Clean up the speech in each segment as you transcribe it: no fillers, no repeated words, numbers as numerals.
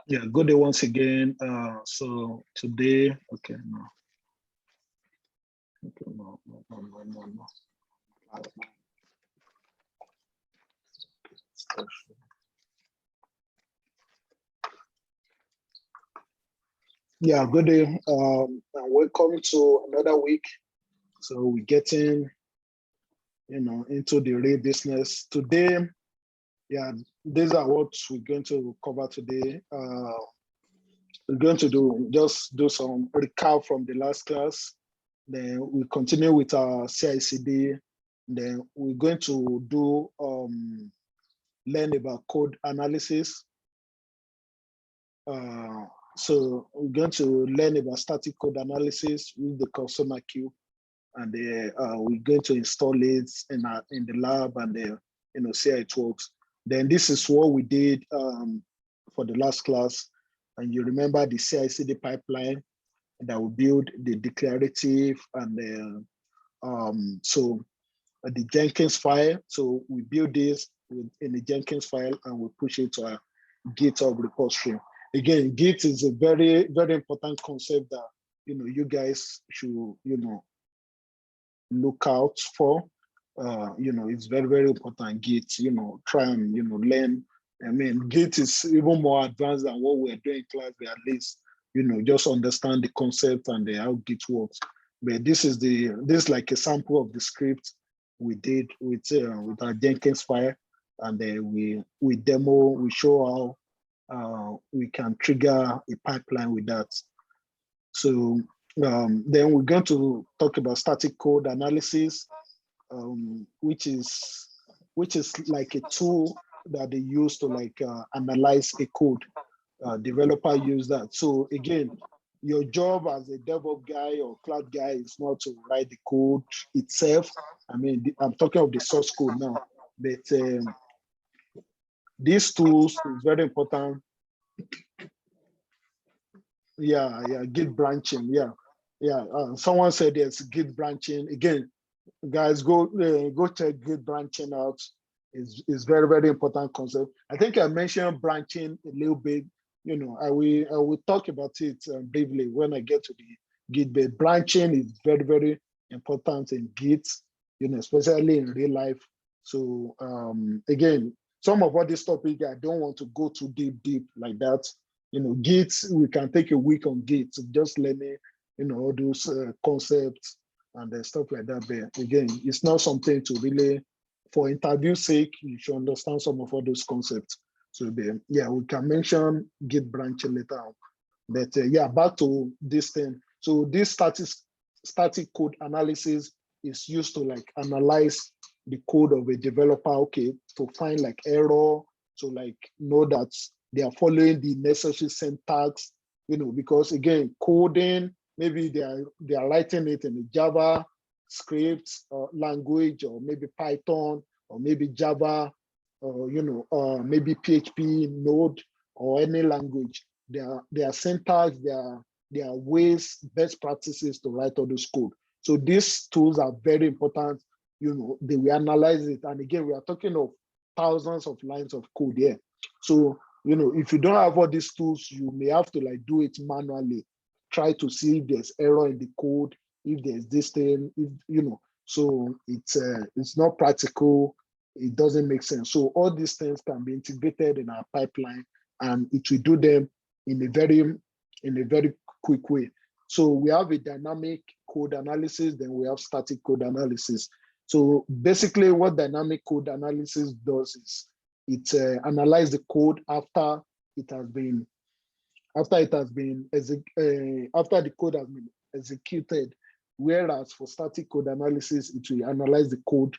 Yeah, good day once again. So today, okay, no. Okay, no. Yeah, good day. And welcome to another week. So we're getting, into the real business today. Yeah, these are what we're going to cover today. We're going to do some recap from the last class. Then we continue with our CICD. Then we're going to do learn about code analysis. So we're going to learn about static code analysis with the SonarQube, and we're going to install it in the lab and see how it works. Then this is what we did for the last class, and you remember the CICD pipeline that we build the declarative and so the Jenkins file. So we build this in the Jenkins file and we push it to our GitHub repository. Again, Git is a very, very important concept that you guys should look out for. It's very, very important. Git, try and learn. I mean, Git is even more advanced than what we're doing in class, but at least just understand the concept and how Git works. But this is like a sample of the script we did with our Jenkins file, and then we demo, we show how we can trigger a pipeline with that. So then we're going to talk about static code analysis, which is like a tool that they use to analyze a code. Developer use that. So again, your job as a DevOps guy or cloud guy is not to write the code itself. I mean, I'm talking of the source code now, but these tools is very important. Yeah, Git branching. Yeah. Someone said yes, Git branching. Again, guys, go check Git branching out. Is very, very important concept. I think I mentioned branching a little bit. I will talk about it briefly when I get to the Git. But branching is very, very important in Git, especially in real life. So again, some of all this topic I don't want to go too deep like that. Git, we can take a week on Git, just learning, all those concepts and stuff like that. But again, it's not something to really, for interview sake, you should understand some of all those concepts. So yeah, we can mention Git branching later on. But yeah, back to this thing. So this static code analysis is used to analyze the code of a developer, okay, to find error, to know that they are following the necessary syntax, because again, coding, maybe they are writing it in a Java script language, or maybe Python, or maybe Java, or maybe PHP, Node, or any language. There are syntax, there are ways, best practices to write all this code. So these tools are very important. They will analyze it, and again, we are talking of thousands of lines of code here. So if you don't have all these tools, you may have to do it manually. Try to see if there's error in the code, if there's this thing, so it's not practical. It doesn't make sense. So all these things can be integrated in our pipeline, and it will do them in a very quick way. So we have a dynamic code analysis, then we have static code analysis. So basically what dynamic code analysis does is it analyzes the code after the code has been executed, whereas for static code analysis, it will analyze the code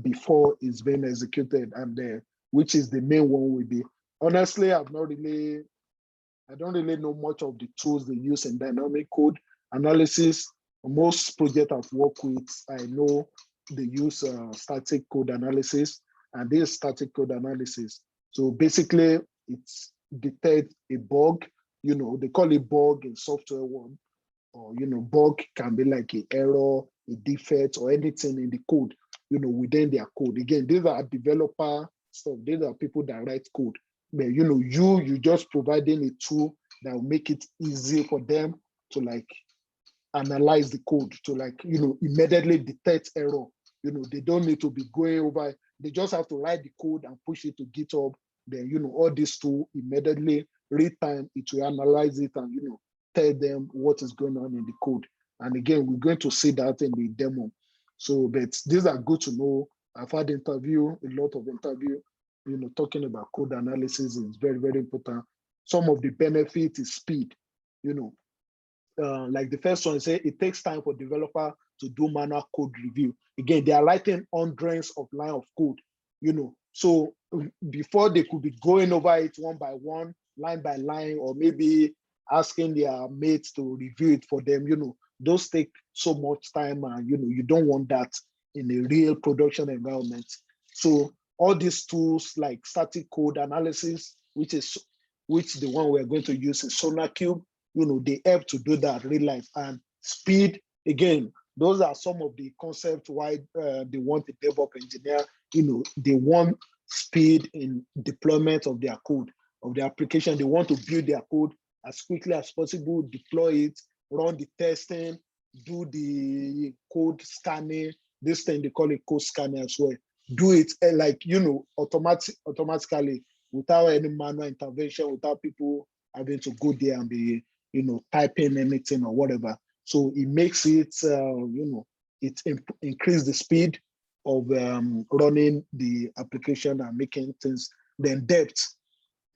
before it's being executed, and which is the main one will be. Honestly, I don't really know much of the tools they use in dynamic code analysis. Most projects I've worked with, I know they use static code analysis, and this static code analysis. So basically, it's detect a bug. They call it bug in software one, or bug can be like an error, a defect, or anything in the code. Within their code. Again, these are developer stuff. These are people that write code. but you just providing a tool that will make it easy for them to like analyze the code, to like immediately detect error. They don't need to be going over. They just have to write the code and push it to GitHub. Then all this tool immediately real time it will analyze it and tell them what is going on in the code. And again, we're going to see that in the demo. So, but these are good to know. I've had a lot of interview, talking about code analysis is very, very important. Some of the benefit is speed, like the first one say it takes time for developer to do manual code review. Again, they are writing hundreds of lines of code, so before they could be going over it one by one, line by line, or maybe asking their mates to review it for them, those take so much time, and you don't want that in a real production environment. So all these tools like static code analysis, which the one we're going to use is SonarQube, they help to do that real life. And speed, again, those are some of the concepts why they want a DevOps engineer. They want speed in deployment of their code, of the application. They want to build their code as quickly as possible, deploy it, run the testing, do the code scanning. This thing they call it code scanning as well. Do it like automatically without any manual intervention, without people having to go there and be typing anything or whatever. So it makes it it increase the speed of running the application and making things. Then depth.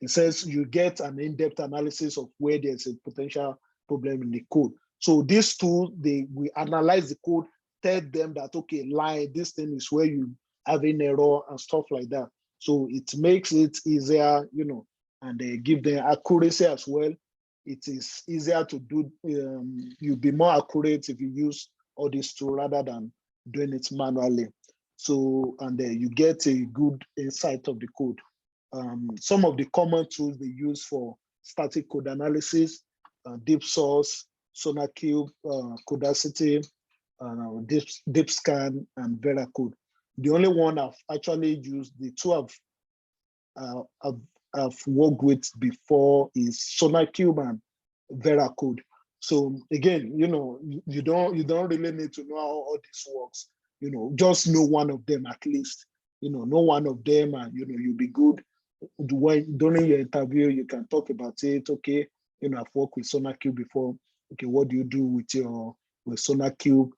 It says you get an in-depth analysis of where there's a potential problem in the code. So this tool, we analyze the code, tell them that, okay, this thing is where you have an error and stuff like that. So it makes it easier, and they give them accuracy as well. It is easier to do, you'll be more accurate if you use all these tools rather than doing it manually. So, and you get a good insight of the code. Some of the common tools they use for static code analysis, Deep Source, SonarQube, Codacity, DeepScan, and VeraCode. The only one I've actually used, the two I've worked with before is SonarQube and VeraCode. So again, you don't really need to know how all this works. Just know one of them at least. Know one of them, and you'll be good. During your interview, you can talk about it. Okay, I've worked with SonarQube before. Okay, what do you do with SonarQube?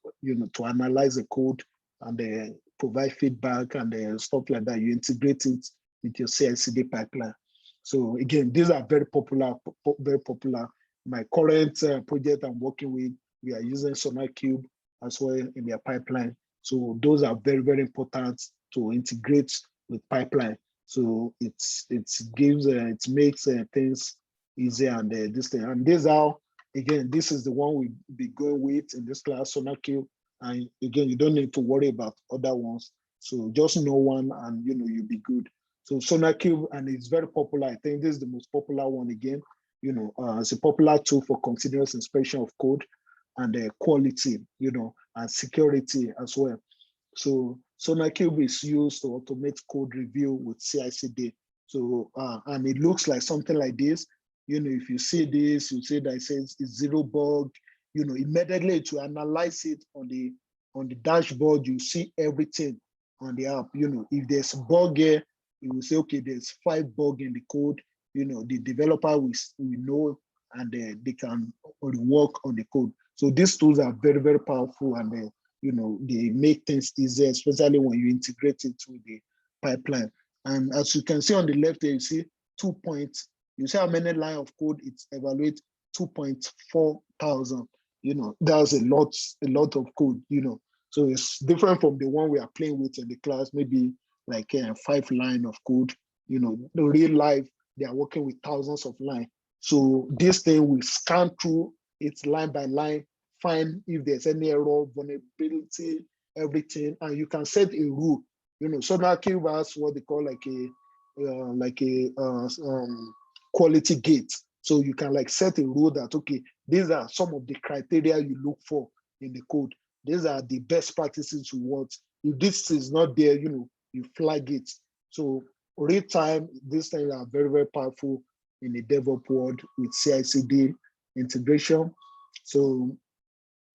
To analyze the code and provide feedback and stuff like that. You integrate it with your CICD pipeline. So again, these are very popular, very popular. My current project I'm working with, we are using SonarQube as well in their pipeline. So those are very, very important to integrate with pipeline. So it makes things easier and this thing. And this how, again, this is the one we'll be going with in this class, SonarQube. And again, you don't need to worry about other ones. So just know one and you'll be good. So SonarQube, and it's very popular. I think this is the most popular one again. It's a popular tool for continuous inspection of code and quality, and security as well. So SonarQube is used to automate code review with CICD. So and it looks like something like this. If you see this, you see that it says it's zero bug. Immediately to analyze it on the dashboard, you see everything on the app. If there's a bug here, you will say, okay, there's 5 bugs in the code. The developer will know, and they can work on the code. So these tools are very, very powerful, and they make things easier, especially when you integrate it to the pipeline. And as you can see on the left here, you see 2 points. You see how many lines of code it evaluates? 2.4 thousand. That's a lot of code. So it's different from the one we are playing with in the class, maybe like 5 lines of code. The real life, they are working with thousands of lines. So this thing will scan through it line by line, find if there's any error, vulnerability, everything, and you can set a rule. SonarQube has what they call like a quality gate. So you can like set a rule that, okay, these are some of the criteria you look for in the code. These are the best practices you want. If this is not there, you flag it. So real time, these things are very, very powerful in the DevOps world with CICD integration. So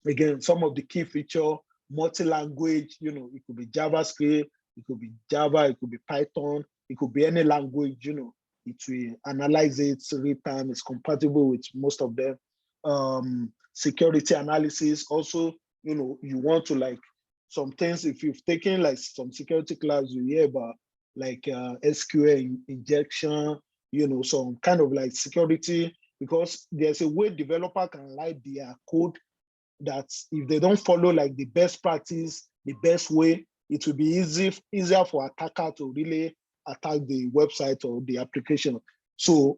again, some of the key feature, multi-language, it could be JavaScript, it could be Java, it could be Python, it could be any language, it will analyze it real time, it's compatible with most of them. Security analysis, also, you want to like some things, if you've taken like some security class, you hear about like SQL injection, some kind of like security, because there's a way developer can write their code that if they don't follow like the best practice, the best way, it will be easier for attacker to really attack the website or the application. So,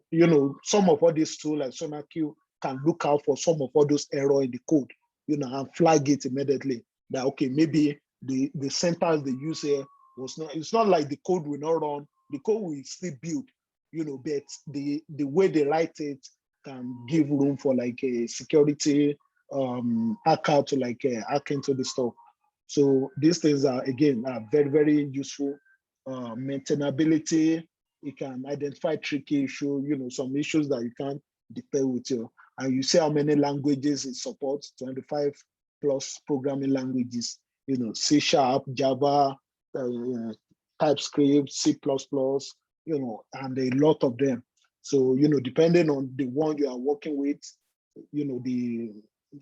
some of all these tools like SonarQube can look out for some of all those errors in the code, and flag it immediately. That, okay, maybe the syntax they use here was not, it's not like the code will not run, the code will still build, but the way they write it can give room for like a security hacker to like hack into the stuff. So these things are, again, are very, very useful. Maintainability, it can identify tricky issues, some issues that you can't deploy with you. And you see how many languages it supports, 25 plus programming languages, C#, Java, TypeScript, C++, and a lot of them. So, depending on the one you are working with,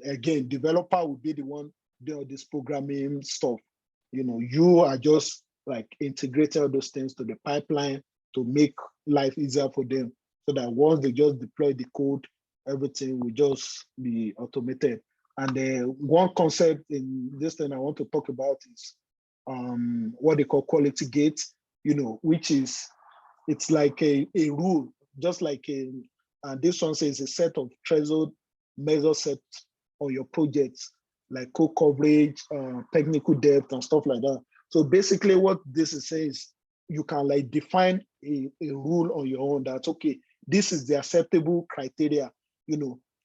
again, developer will be the one doing all this programming stuff. You are just like integrating all those things to the pipeline to make life easier for them, so that once they just deploy the code, everything will just be automated. And one concept in this thing I want to talk about is what they call quality gate, which is, it's like a rule, just like this one says a set of threshold measure set on your projects, like code coverage, technical depth, and stuff like that. So basically what this is saying is you can like define a rule on your own that, okay, this is the acceptable criteria.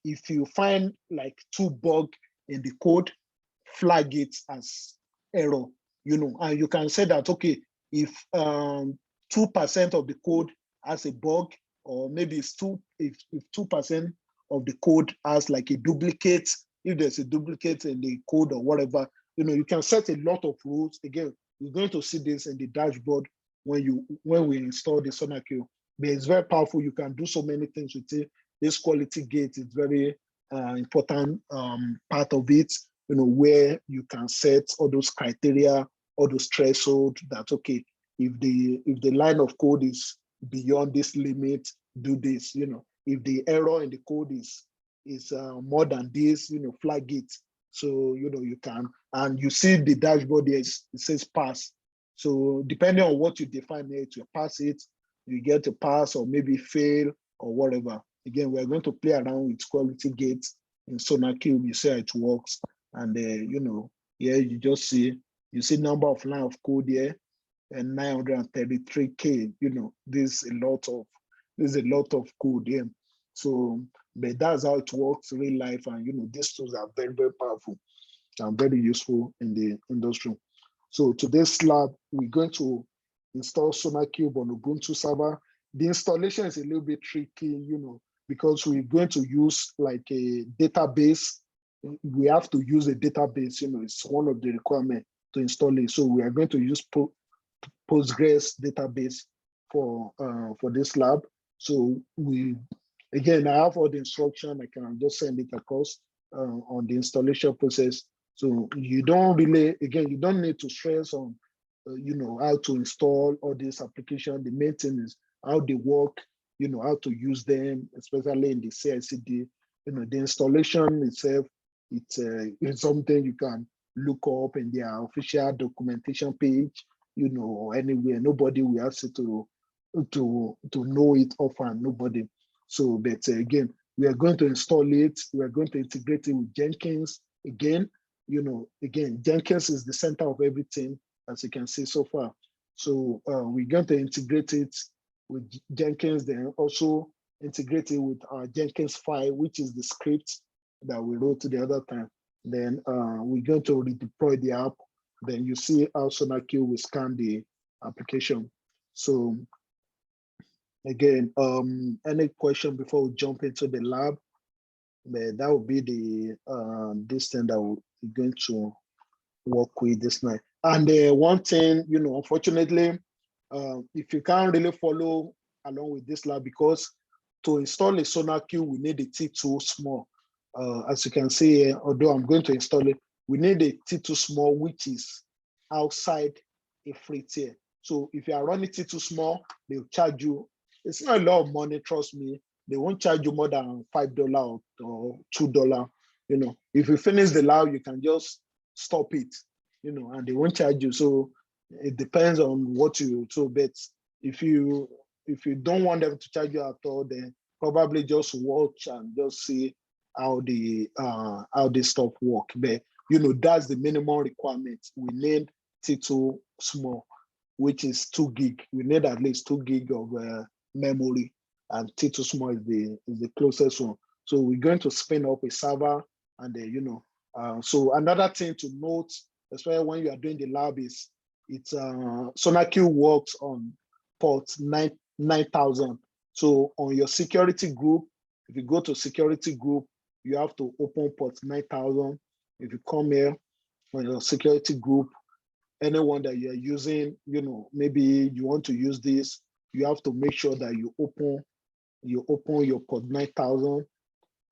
If you find like 2 bugs in the code, flag it as error, and you can say that, okay, if 2% of the code has a bug, or maybe it's if 2% of the code has like a duplicate, if there's a duplicate in the code or whatever, you can set a lot of rules. Again, you're going to see this in the dashboard when we install the SonarQube. But it's very powerful. You can do so many things with it. This quality gate is very important part of it, where you can set all those criteria, all those thresholds that, okay, if the line of code is beyond this limit, do this. If the error in the code is more than this, flag it. So, you can, and you see the dashboard there, it says pass. So depending on what you define it, you pass it, you get a pass, or maybe fail, or whatever. Again, we're going to play around with quality gates in SonarQube. You see how it works. And here you just see, number of line of code here, and 933K, there's a lot of code here. So, but that's how it works in real life. And these tools are very, very powerful and very useful in the industry. So today's lab, we're going to install SonarQube on Ubuntu server. The installation is a little bit tricky, because we're going to use like a database. We have to use a database, it's one of the requirements to install it. So we are going to use Postgres database for this lab. So again, I have all the instruction. I can just send it across on the installation process. So you don't really, again, you don't need to stress on, how to install all these applications. The main thing is how they work, how to use them, especially in the CICD. The installation itself, it's something you can look up in their official documentation page, anywhere. Nobody will ask you to know it often, nobody. So, but again, we are going to install it. We are going to integrate it with Jenkins. Again, Jenkins is the center of everything, as you can see so far. So we're going to integrate it with Jenkins, then also integrate it with our Jenkins file, which is the script that we wrote the other time. Then we're going to redeploy the app. Then you see how SonarQube will scan the application. So again, any question before we jump into the lab? But that would be the this thing that we're going to work with this night. And one thing, unfortunately, if you can't really follow along with this lab, because to install a SonarQube, we need a T2 small. As you can see here, although I'm going to install it, we need a T2 small, which is outside a free tier. So if you are running T2 small, they'll charge you. It's not a lot of money, trust me. They won't charge you more than $5 or $2. If you finish the lab, you can just stop it, and they won't charge you. So it depends on what you but if you don't want them to charge you at all, then probably just watch and just see how this stuff work. But that's the minimum requirement. We need T2 small, which is 2 gig. We need at least 2 gig of memory, and T2 small is the closest one. So we're going to spin up a server, and so another thing to note, especially when you are doing the lab, is SonarQube works on port 9000. So on your security group, if you go to security group, you have to open port 9000. If you come here on your security group, anyone that you're using, maybe you want to use this, you have to make sure that you open your port 9000.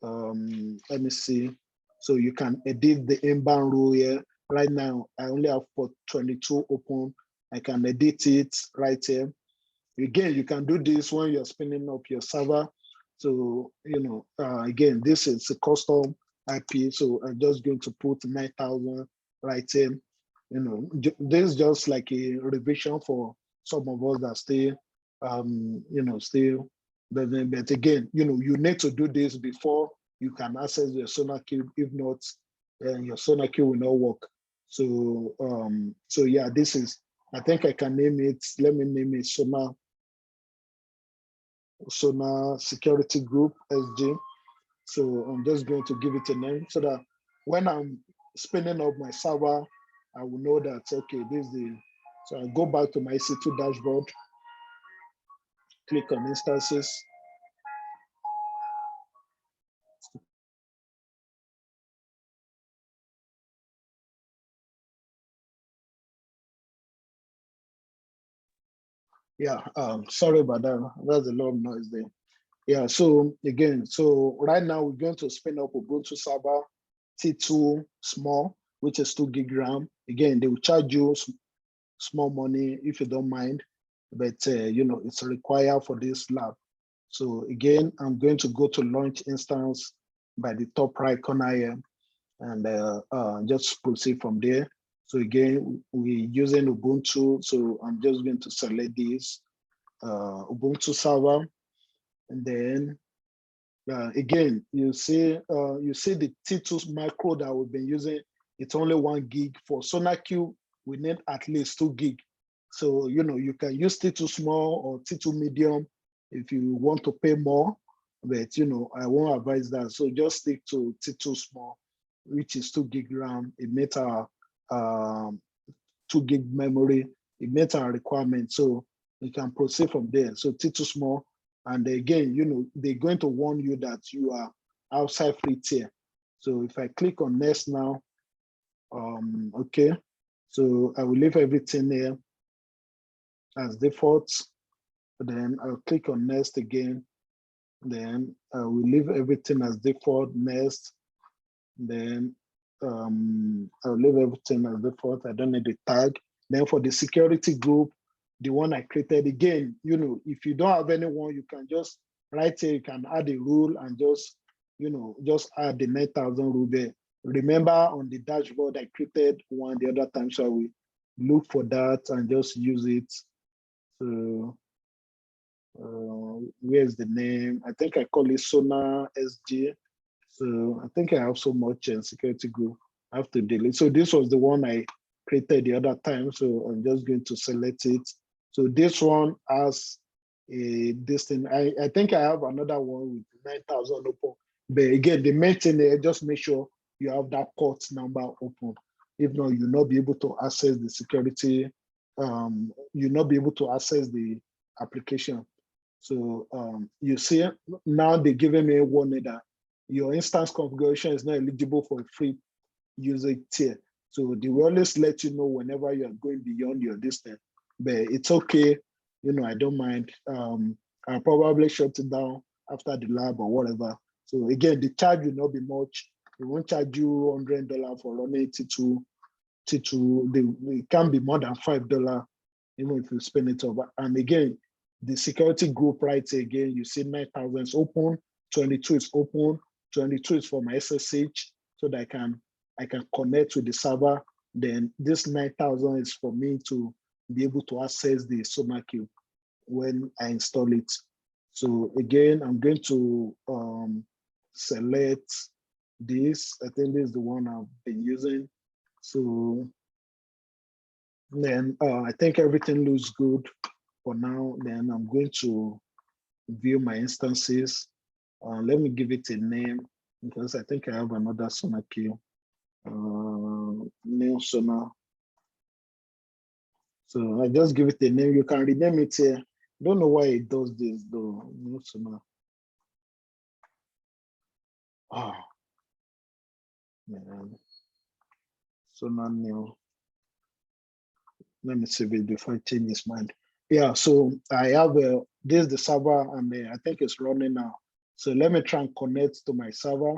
Let me see. So you can edit the inbound rule here. Right now, I only have port 22 open. I can edit it right here. Again, you can do this when you're spinning up your server. So, again, this is a custom IP. So I'm just going to put 9000 right here. This is just like a revision for some of us that still, but again, you need to do this before you can access your SonarQube. If not, your SonarQube will not work. So, so yeah, this is, I think I can name it. Let me name it Sonar Security Group SG. So I'm just going to give it a name so that when I'm spinning up my server, I will know that, okay, this is the, so I go back to my EC2 dashboard, click on instances. Yeah, sorry about that. There's a lot of noise there. Yeah, so again, so right now we're going to spin up Ubuntu server T2 small, which is 2 gig RAM. Again, they will charge you small money if you don't mind, but it's required for this lab. So again, I'm going to go to launch instance by the top right corner here, and just proceed from there. So again, we're using Ubuntu, so I'm just going to select this Ubuntu server, and then again, you see the T2 micro that we've been using. It's only 1 gig. For SonarQube, we need at least 2 gig. So you can use T2 small or T2 medium if you want to pay more, but I won't advise that. So just stick to T2 small, which is 2 gig RAM. It meets our 2 gig memory. It meets our requirement. So you can proceed from there. So T2 small. And again, they're going to warn you that you are outside free tier. So if I click on next now, okay. So I will leave everything here as default. Then I'll click on next again. Then I will leave everything as default, next. Then I'll leave everything as default. I don't need the tag. Then for the security group, the one I created, again, if you don't have anyone, you can just right here, you can add a rule and just add the 9000 rule there. Remember on the dashboard, I created one the other time, so I will look for that and just use it. So where's the name? I think I call it Sonar SG. So I think I have so much security group I have to delete. So this was the one I created the other time. So I'm just going to select it. So this one has this thing. I think I have another one with 9000 open. But again, the main thing there, just make sure you have that port number open. If not, you'll not be able to access the security. You'll not be able to access the application. So you see, now they're giving me a warning that your instance configuration is not eligible for a free usage tier. So they will always let you know whenever you are going beyond your distance. But it's okay, I don't mind. I'll probably shut it down after the lab or whatever. So again, the charge will not be much. They won't charge you $100 for running T2. It can be more than $5, even if you spend it over. And again, the security group right again, you see 9,000 is open, 22 is open, 22 is for my SSH, so that I can connect with the server. Then this 9,000 is for me to be able to access the SonarQube when I install it. So again, I'm going to select this. I think this is the one I've been using. So then I think everything looks good for now. Then I'm going to view my instances. Let me give it a name because I think I have another SonarQube. New Sonar. So I just give it a name. You can rename it here. Don't know why it does this though. New Sonar. Oh, man. Sonar new. Let me save it before I change his mind. Yeah, so I have this is the server, and I think it's running now. So let me try and connect to my server.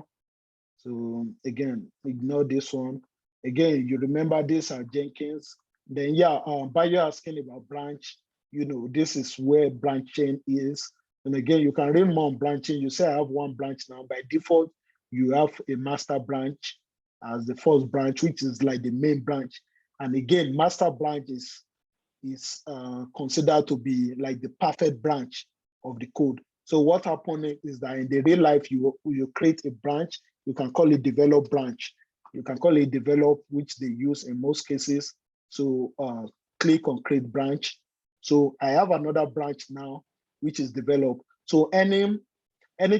So again, ignore this one. Again, you remember this are Jenkins. Then yeah, by you asking about branch, this is where branching is. And again, you can read more on branching. You say I have one branch now. By default, you have a master branch as the first branch, which is like the main branch. And again, master branch is considered to be like the perfect branch of the code. So what happened is that in the real life, you create a branch. You can call it develop branch. You can call it develop, which they use in most cases. So click on create branch. So I have another branch now, which is develop. So any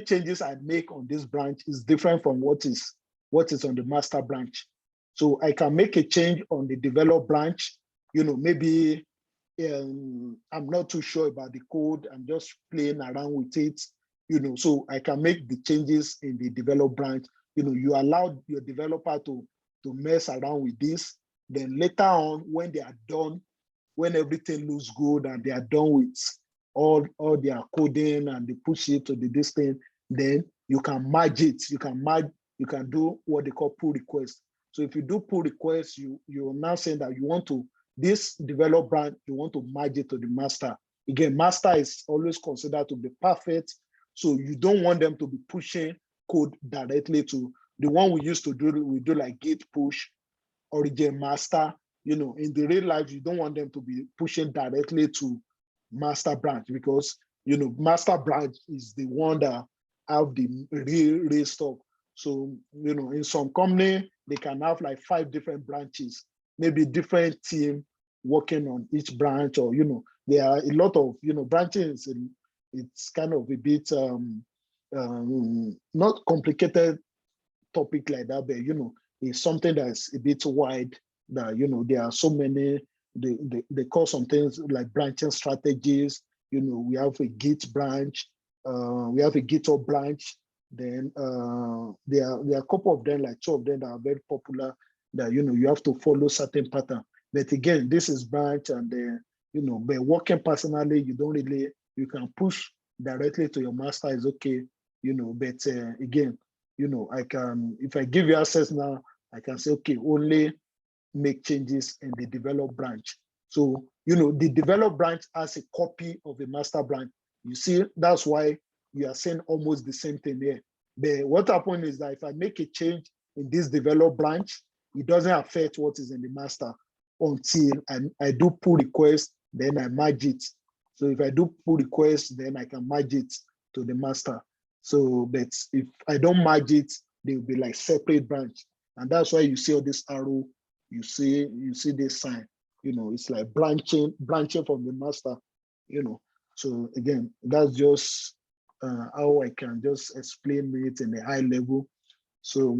changes I make on this branch is different from what is on the master branch. So I can make a change on the develop branch, maybe I'm not too sure about the code. I'm just playing around with it, so I can make the changes in the develop branch. You allow your developer to mess around with this. Then later on, when they are done, when everything looks good and they are done with all their coding and they push it to the distance, then you can merge it. You can do what they call pull request. So if you do pull request, you're now saying that you want to, this develop branch, you want to merge it to the master. Again, master is always considered to be perfect. So you don't want them to be pushing code directly to the one we used to do. We do like git push, origin master. In the real life, you don't want them to be pushing directly to master branch because, master branch is the one that have the real stuff. So, in some company, they can have like 5 different branches, maybe different team working on each branch, or, there are a lot of, branches. It's kind of a bit not complicated topic like that, but, it's something that's a bit wide that, there are so many, they call some things like branching strategies. We have a Git branch, we have a GitHub branch. Then there are a couple of them, like 2 of them that are very popular that, you have to follow certain pattern. But again, this is branch, and by working personally, you don't really, you can push directly to your master is okay, but again, I can, if I give you access now, I can say, okay, only make changes in the develop branch. So, the develop branch has a copy of the master branch. You see, that's why you are saying almost the same thing here. But what happens is that if I make a change in this develop branch, it doesn't affect what is in the master until I do pull request, then I merge it. So if I do pull request, then I can merge it to the master. So, but if I don't merge it, they will be like separate branch. And that's why you see all this arrow, you see this sign, it's like branching from the master, So again, that's just how I can just explain it in a high level. So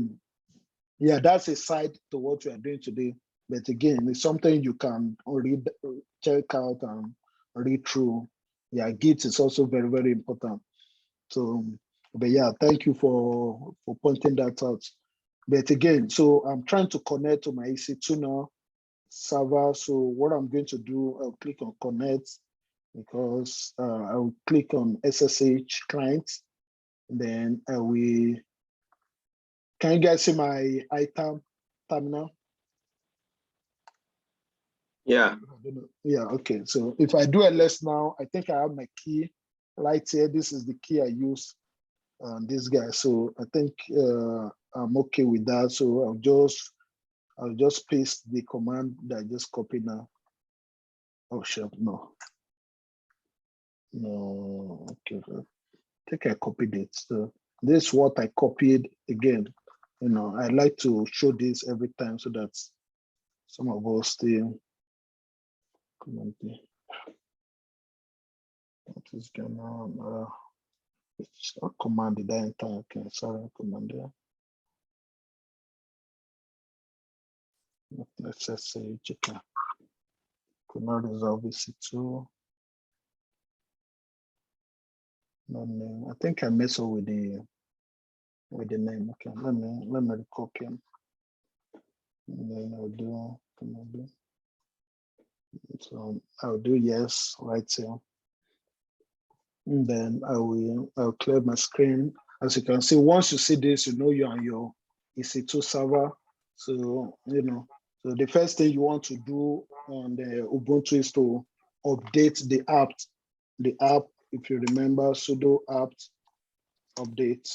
yeah, that's a side to what we are doing today. But again, it's something you can read, check out and read through Yeah, Git is also very, very important. So, but yeah, thank you for pointing that out. But again, so I'm trying to connect to my EC2 now server. So what I'm going to do, I'll click on connect, because I will click on SSH client. Then I will, can you guys see my item terminal? Yeah. Yeah, okay. So if I do ls now, I think I have my key right here. This is the key I use on this guy. So I think I'm okay with that. So I'll just paste the command that I just copied now. Oh shit, no. No, okay. I think I copied it. So this is what I copied again. You know, I like to show this every time so that some of us still comment. What is going on? It's not command did I enter? Okay, sorry, command there. Let's just say okay. Could not resolve EC2. No name. I think I mess up with the name. Okay, let me copy him. And then I'll do command. So I'll do yes right here. And then I'll clear my screen. As you can see, once you see this, you know you're on your EC2 server. So you know, so the first thing you want to do on the Ubuntu is to update the app. The app, if you remember, sudo apt update.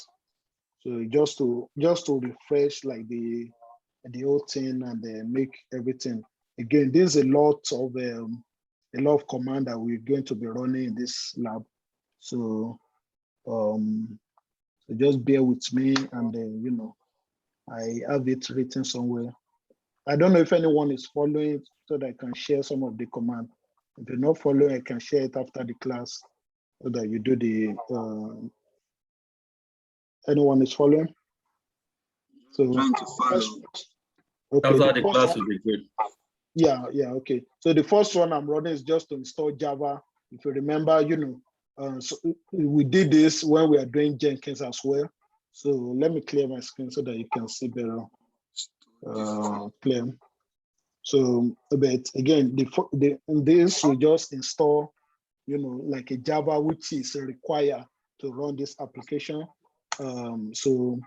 So just to refresh like the whole thing and then make everything. Again, there's a lot of command that we're going to be running in this lab. So so just bear with me, and then you know, I have it written somewhere. I don't know if anyone is following so that I can share some of the command. If you're not following, I can share it after the class so that you do the anyone is following? So Trying to follow. Okay, after the class will be good. Yeah, okay. So the first one I'm running is just to install Java. If you remember, you know, so we did this when we are doing Jenkins as well. So let me clear my screen so that you can see better. Clear. So, but again, this we just install, you know, like a Java which is required to run this application. So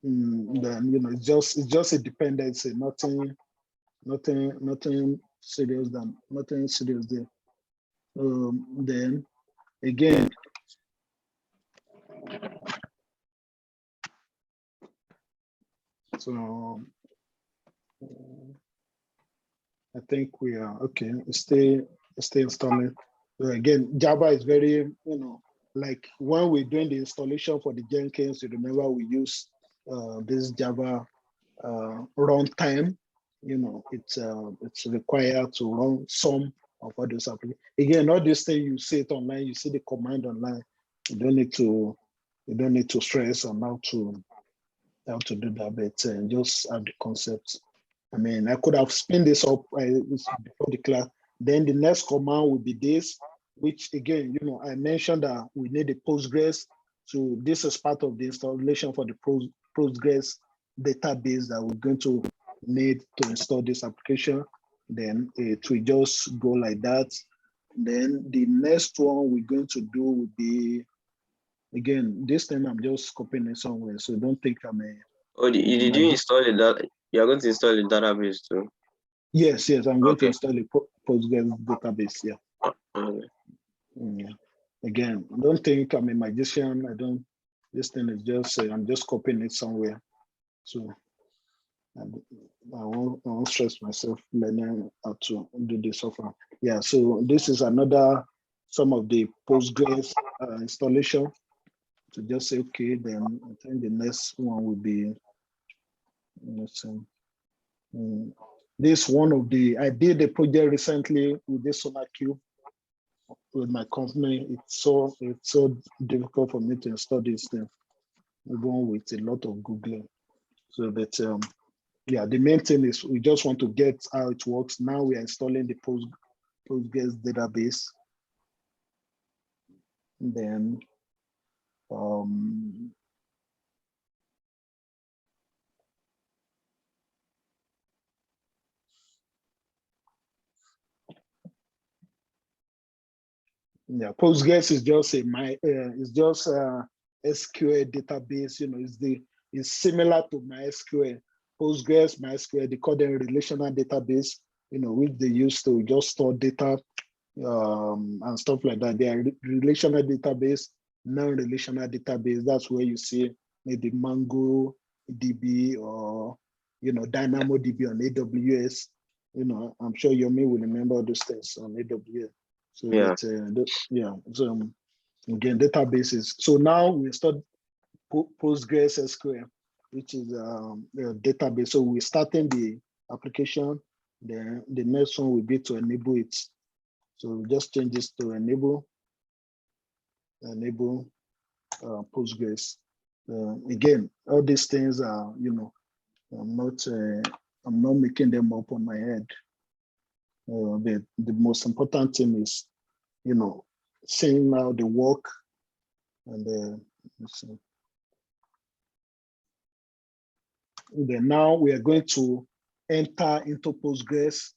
then you know it's just a dependency, nothing serious there. Then again, so I think we are okay. Stay installing. So again, Java is very, you know, like when we're doing the installation for the Jenkins, you remember we use this Java runtime. You know, it's required to run some of all those applications. Again, all this thing you see it online, you see the command online. You don't need to stress on how to do that, but just have the concept. I mean, I could have spin this up before the class. Then the next command will be this, which again, you know, I mentioned that we need a Postgres. So this is part of the installation for the Postgres database that we're going to need to install this application. Then it will just go like that. Then the next one we're going to do will be, again, this time I'm just copying it somewhere. So don't think I'm a... Oh, did you install the you're going to install the database too? Yes, I'm going to install a Postgres database. Yeah. Okay. Yeah. Again, don't think I'm a magician. I don't. This thing is just I'm just copying it somewhere. So I won't stress myself learning how to do this software. Yeah. So this is some of the Postgres installation. So just say okay. Then I think the next one will be. This one of the, I did a project recently with this SonarQube with my company. It's so difficult for me to install this thing, even with a lot of Googling. So that yeah, the main thing is we just want to get how it works. Now we are installing the Postgres database. And then yeah, Postgres is just it's just SQL database. You know, it's similar to MySQL. Postgres, MySQL, they call them relational database. You know, which they use to just store data and stuff like that. They are relational database, non-relational database. That's where you see maybe MongoDB or DynamoDB on AWS. You know, I'm sure Yomi will remember all those things on AWS. So Yeah. So again, databases. So now we start Postgres SQL, which is a database. So we're starting the application. Then the next one will be to enable it. So just change this to enable Postgres. Again, all these things are, I'm not making them up on my head. The most important thing is, seeing how they work. And then now we are going to enter into Postgres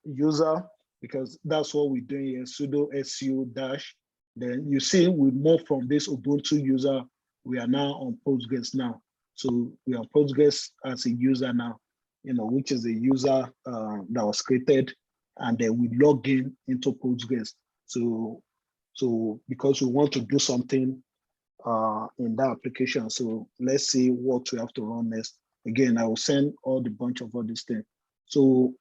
user, because that's what we're doing here, sudo su dash. Then you see we move from this Ubuntu user, we are now on Postgres now. So we are Postgres as a user now, which is a user that was created, and then we log into Postgres. So because we want to do something in that application, so let's see what we have to run next. Again, I will send all the bunch of all these things. So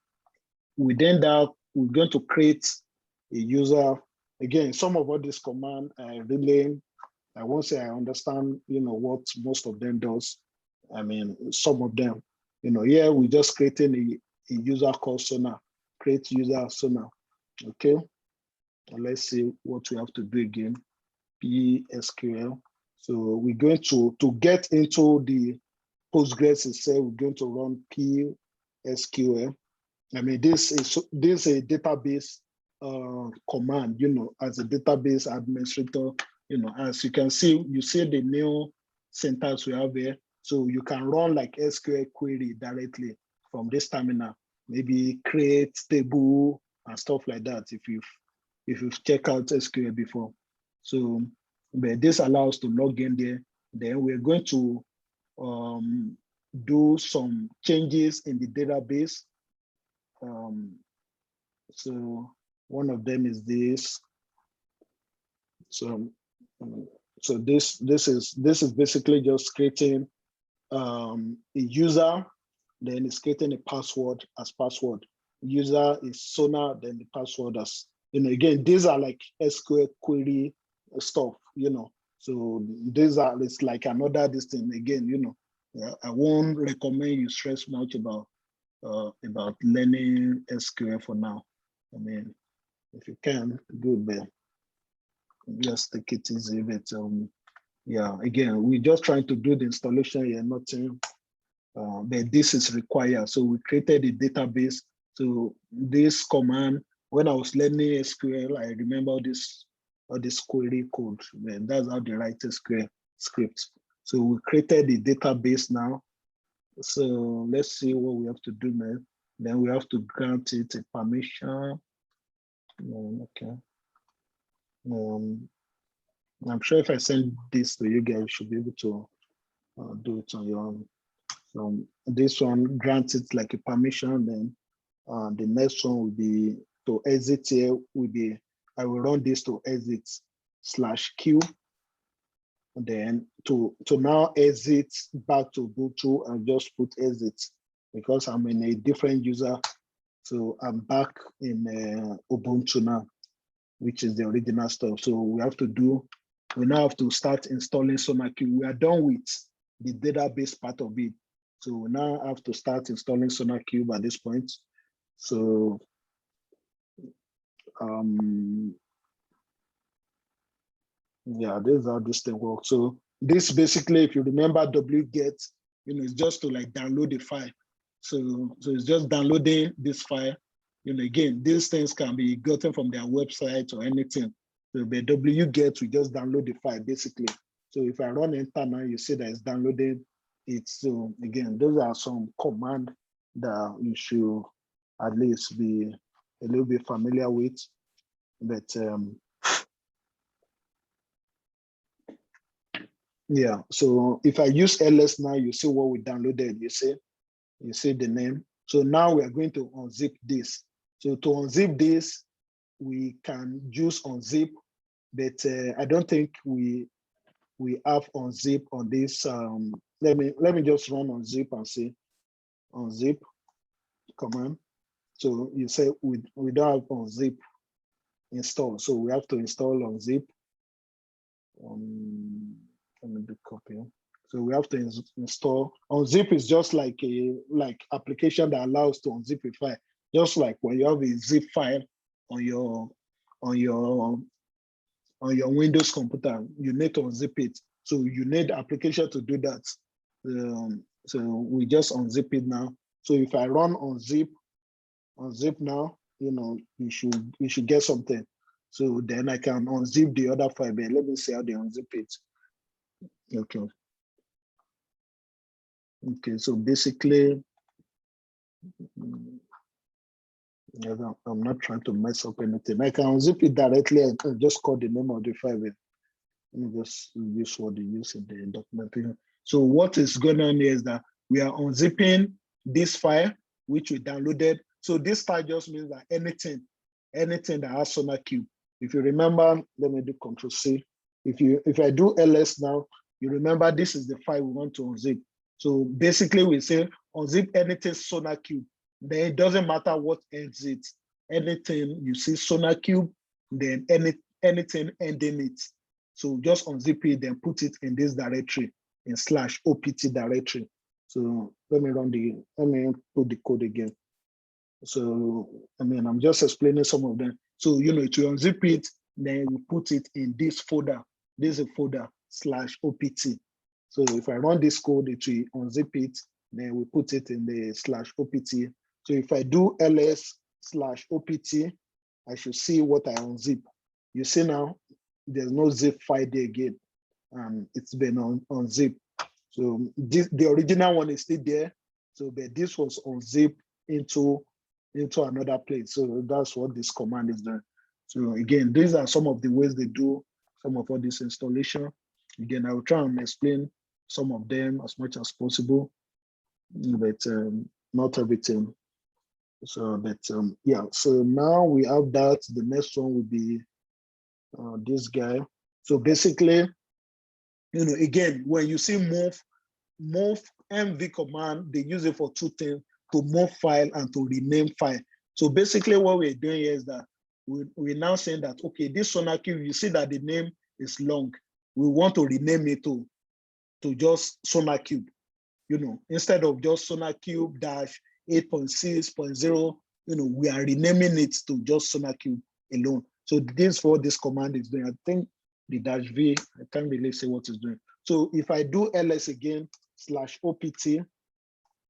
within that, we're going to create a user. Again, some of all this command, I won't say I understand, what most of them does. I mean, some of them, here we're just creating a user called Sonar, create user Sonar, okay? And let's see what we have to do again, PSQL. So we're going to get into the Postgres itself, we're going to run PSQL. I mean, this is a database command, as a database administrator, as you can see, you see the new syntax we have here. So you can run like SQL query directly from this terminal, maybe create table and stuff like that if you've checked out SQL before. So but this allows to log in there. Then we're going to do some changes in the database. So one of them is this. So this is basically just creating a user, then it's creating a password as password. User is Sonar, then the password as, again, these are like SQL query stuff, So these are, it's like another this thing again, I won't recommend you stress much about learning SQL for now. I mean, if you can, good, but just take it easy. But yeah, again, we're just trying to do the installation here, nothing. But this is required. So we created a database. So this command, when I was learning SQL, I remember all this query code. And that's how they write SQL script. So we created a database now. So let's see what we have to do now. Then we have to grant it a permission. Okay. I'm sure if I send this to you guys, you should be able to do it on your own. So this one grants it like a permission. Then the next one will be to exit here. I will run this to exit /q. And then to now exit back to Ubuntu and just put exit, because I'm in a different user. So I'm back in Ubuntu now, which is the original stuff. So we now have to start installing SonarQube. We are done with the database part of it. So we now have to start installing SonarQube at this point. So yeah, this is how this thing works. So this basically, if you remember wget, it's just to like download the file. So it's just downloading this file. Again, these things can be gotten from their website or anything. So the wget, we just download the file basically. So if I run enter now, you see that it's downloaded it. So again, those are some commands that you should at least be a little bit familiar with. But yeah, so if I use ls now, you see what we downloaded. You see the name. So now we are going to unzip this. So to unzip this, we can use unzip, but I don't think we have unzip on this. Let me just run unzip and see unzip command. So you say we don't have unzip install, so we have to install unzip. Let me do copy. So we have to install unzip. Is just like a application that allows to unzip a file, just like when you have a zip file on your Windows computer, you need to unzip it. So you need application to do that. So we just unzip it now. So if I run unzip now, you should get something. So then I can unzip the other file. But let me see how they unzip it. Okay. Okay. So basically, I'm not trying to mess up anything. I can unzip it directly and just call the name of the file. Let me just use what they use in the documentation. So what is going on here is that we are unzipping this file, which we downloaded. So this file just means that anything that has SonarQube. If you remember, let me do Control C. If I do ls now, you remember this is the file we want to unzip. So basically we say unzip anything SonarQube. Then it doesn't matter what ends it. Anything you see SonarQube, then anything ending it. So just unzip it, then put it in this directory, in /opt directory. So let me put the code again. So I'm just explaining some of them. So to unzip it, then we put it in this folder. This is a folder /opt. So if I run this code, it will unzip it, then we put it in the /opt. So if I do ls/opt, I should see what I unzip. You see now, there's no zip file there again. It's been unzipped. So the original one is still there. So but this was unzipped into another place. So that's what this command is doing. So again, these are some of the ways they do some of all this installation. Again, I will try and explain some of them as much as possible, but not everything. So, but yeah. So now we have that. The next one will be this guy. So basically, again, when you see move mv command, they use it for two things: to move file and to rename file. So basically, what we're doing here is that we're now saying that, okay, this SonarQube, you see that the name is long. We want to rename it to just SonarQube. Instead of just SonarQube -8.6.0, we are renaming it to just SonarQube alone. So this is what this command is doing. I think the -v, I can't really say what it's doing. So if I do ls again /opt,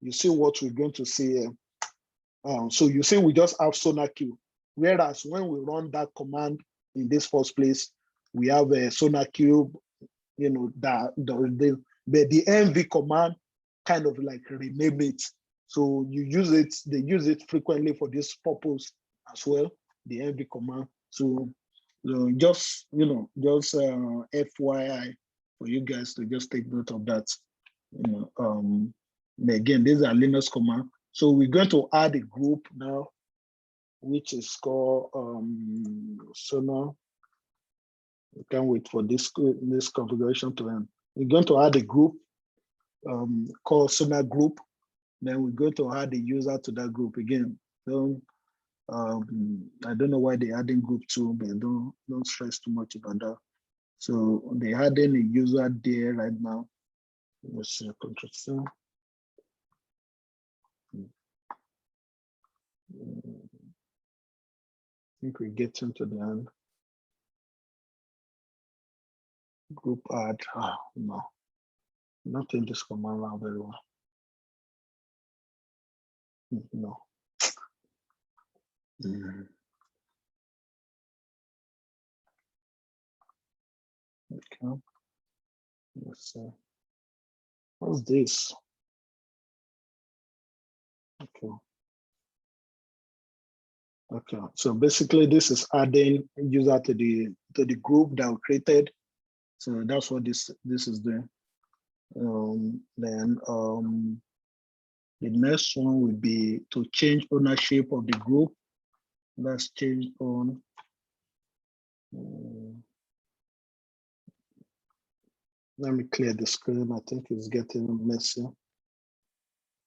you see what we're going to see here. So you see we just have SonarQube. Whereas when we run that command in this first place, we have a SonarQube, but the mv command kind of like rename it. So you use it, they use it frequently for this purpose as well, the mv command. So just FYI for you guys to just take note of that. Again, these are Linux command. So we're going to add a group now, which is called Sonar. We can't wait for this configuration to end. We're going to add a group called Sonar group. Then we're going to add a user to that group again. So I don't know why they're adding group 2, but don't stress too much about that. So they're adding a user there right now. Let's see, Control C. I think we get into the end. Group add. No, not in this command line very well. No. Okay. Let's see. What's this? Okay. Okay. So basically, this is adding user to the group that we created. So that's what this is doing. Then the next one would be to change ownership of the group. Let's change on. Let me clear the screen. I think it's getting messy.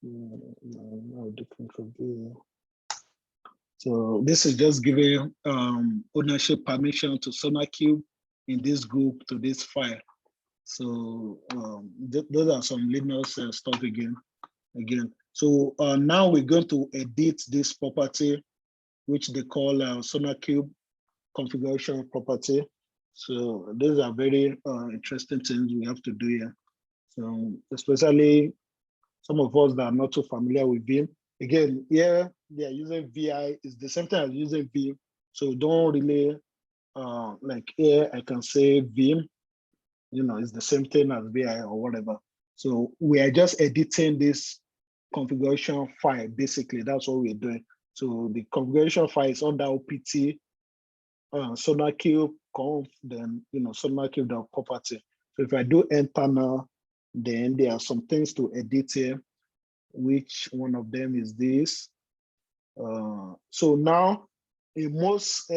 No, the control V. So this is just giving ownership permission to SonarQube in this group to this file. So those are some Linux stuff again. So now we're going to edit this property, which they call SonarQube configuration property. So these are very interesting things we have to do here. So especially some of us that are not too familiar with Vim. Again, here they are using VI, it's the same thing as using Vim. So don't really, like here I can say Vim, it's the same thing as VI or whatever. So we are just editing this configuration file, basically, that's what we're doing. So the configuration file is under OPT, SonarQube conf, then SonarQube.property. So if I do enter now, then there are some things to edit here, which one of them is this. So now in most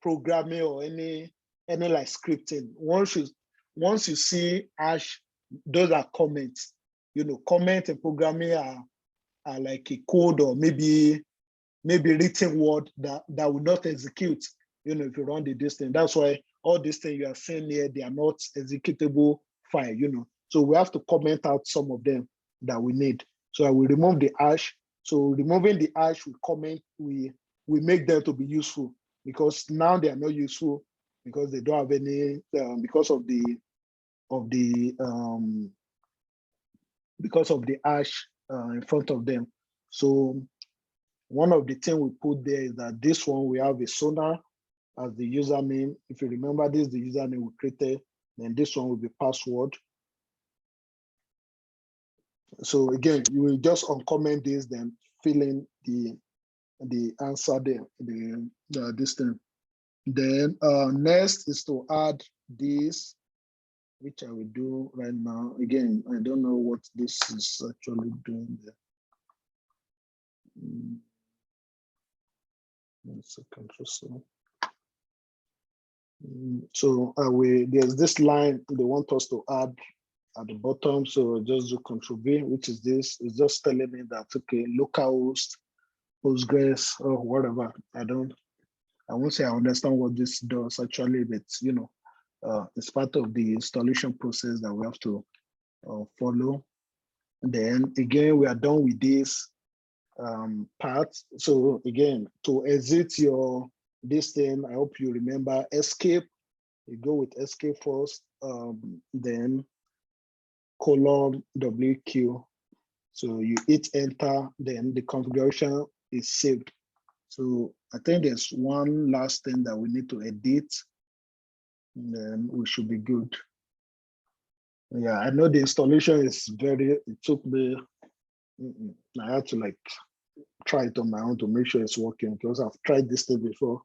programming or any like scripting, once you see hash, those are comments. Comment and programming are like a code or maybe written word that will not execute, if you run the distance. That's why all these things you are seeing here, they are not executable file, So we have to comment out some of them that we need. So I will remove the hash. So removing the hash, we comment, we make them to be useful, because now they are not useful because they don't have any, because of the hash in front of them. So one of the things we put there is that this one, we have a sonar as the username. If you remember, this is the username we created, then this one will be password. So again, you will just uncomment this, then fill in the answer there, this thing. Then next is to add this, which I will do right now. Again, I don't know what this is actually doing there. 1 second or so. So there's this line they want us to add at the bottom. So just do Control V, which is this. It's just telling me that, okay, localhost, Postgres, or whatever. I won't say I understand what this does actually, but it's part of the installation process that we have to follow. Then again, we are done with this part. So again, to exit this thing, I hope you remember escape. You go with escape first, then colon WQ. So you hit enter, then the configuration is saved. So I think there's one last thing that we need to edit, and then we should be good. Yeah, I know the installation is it took me, I had to like try it on my own to make sure it's working, because I've tried this thing before.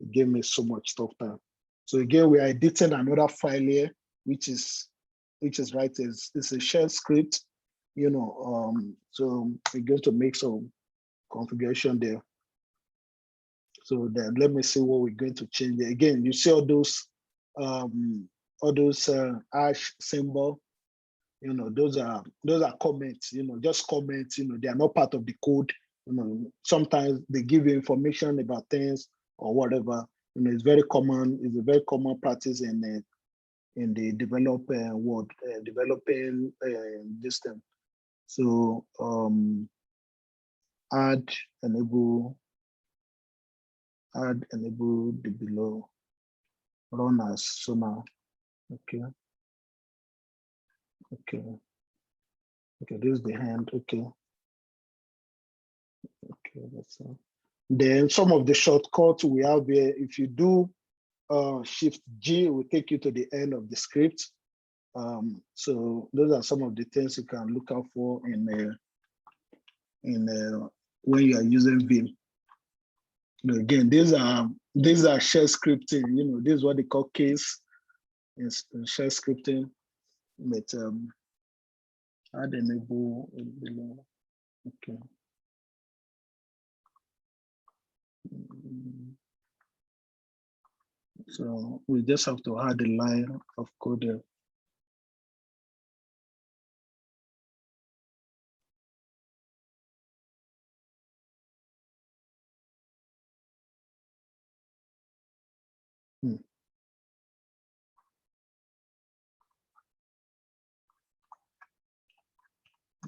It gave me so much tough time. So again, we are editing another file here, which is right, it's a shell script, so we're going to make some configuration there. So then let me see what we're going to change there. Again, you see all those hash symbol, those are comments, just comments, they are not part of the code. Sometimes they give you information about things or whatever. It's very common. It's a very common practice in the developing world, developing this thing. So add enable the below, run as sonar. Okay, this is the hand. Okay, that's all. Then some of the shortcuts we have here, if you do Shift G will take you to the end of the script. So those are some of the things you can look out for in when you are using Vim. Again, these are shell scripting. You know, this is what they call case in shell scripting. But add enable below. Okay. So we just have to add a line of code there.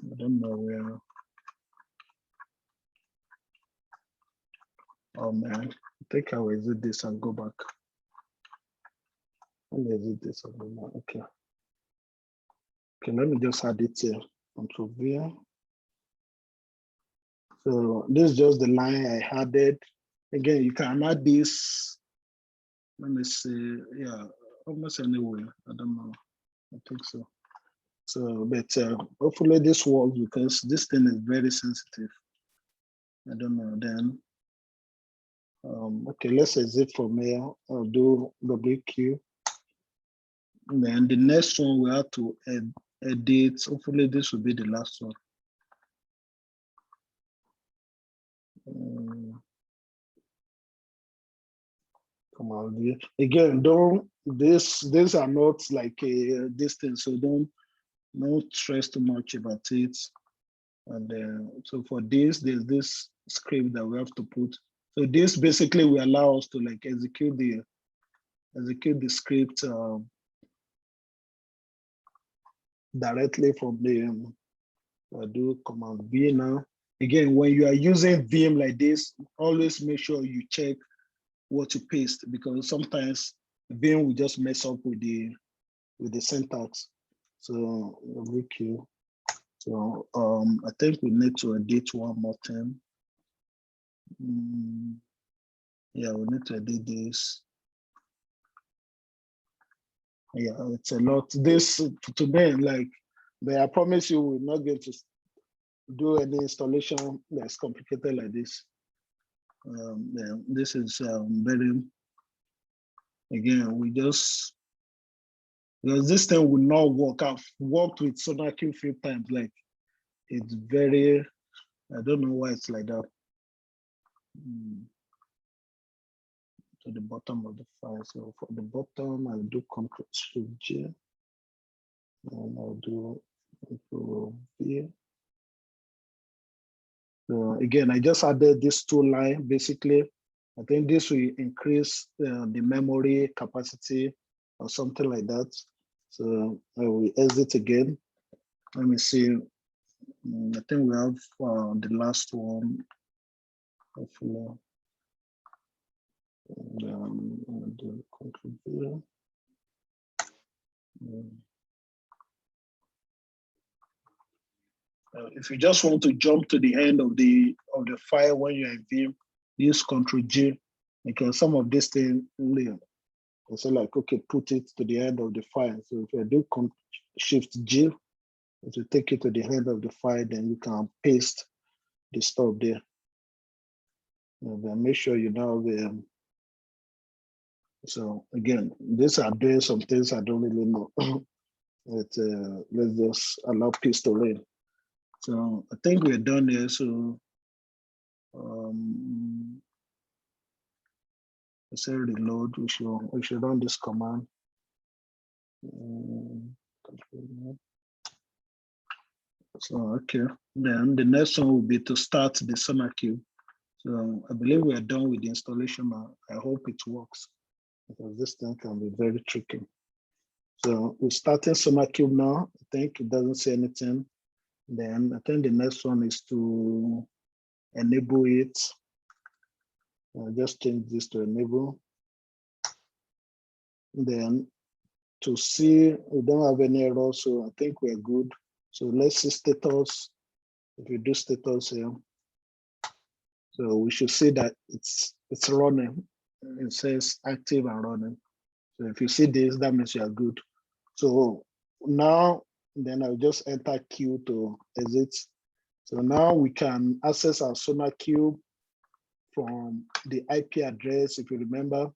I don't know where. Oh man, I think I will exit this and go back. Let me exit this and go back. Okay. Okay, let me just add it here. Control V. So this is just the line I added. Again, you can add this. Let me see. Yeah, almost anywhere. I don't know. I think so. So, but hopefully this works because this thing is very sensitive. I don't know. Then, okay, let's exit from here. I'll do WQ. And then the next one we have to edit. Hopefully this will be the last one. Come on, again, don't these are not like a distance, so don't stress too much about it. And so for this, there's this script that we have to put. So this basically will allow us to like execute the script directly from the I do Command V now. Again, when you are using Vim like this, always make sure you check what to paste, because sometimes Vim will just mess up with the syntax. So WQ. So I think we need to edit one more time. Yeah, we need to edit this. Yeah, it's a lot. This today, like, but I promise you, we're not going to do any installation that's complicated like this. Yeah, this is very. Again, we just because this thing will not work. I've worked with SonarQube a few times. Like, it's very. I don't know why it's like that. To the bottom of the file. So for the bottom, I'll do Ctrl+G, and I'll do Ctrl+V. So again, I just added this two line. Basically, I think this will increase the memory capacity or something like that. So I will exit again. Let me see. I think we have the last one. Hopefully. And do Ctrl+V. If you just want to jump to the end of the file when you're in Vim, use Ctrl+G, because some of this thing, they say like, okay, put it to the end of the file. So if you do Shift-G, it will take you to the end of the file, then you can paste the stuff there. And then make sure you know the. So again, these are doing some things I don't really know. Let's just allow peace to reign. So I think we're done here. So let's say reload. We should run this command. So okay, then the next one will be to start the SonarQube. So I believe we are done with the installation now. I hope it works, because this thing can be very tricky. So we're starting SonarQube now. I think it doesn't say anything. Then I think the next one is to enable it. I'll just change this to enable. Then to see we don't have any errors, so I think we're good. So let's see status. If you do status here, so we should see that it's running. it says active and running. So if you see this, that means you are good. So now, then I'll just enter Q to exit. So now we can access our SonarQube from the IP address, if you remember,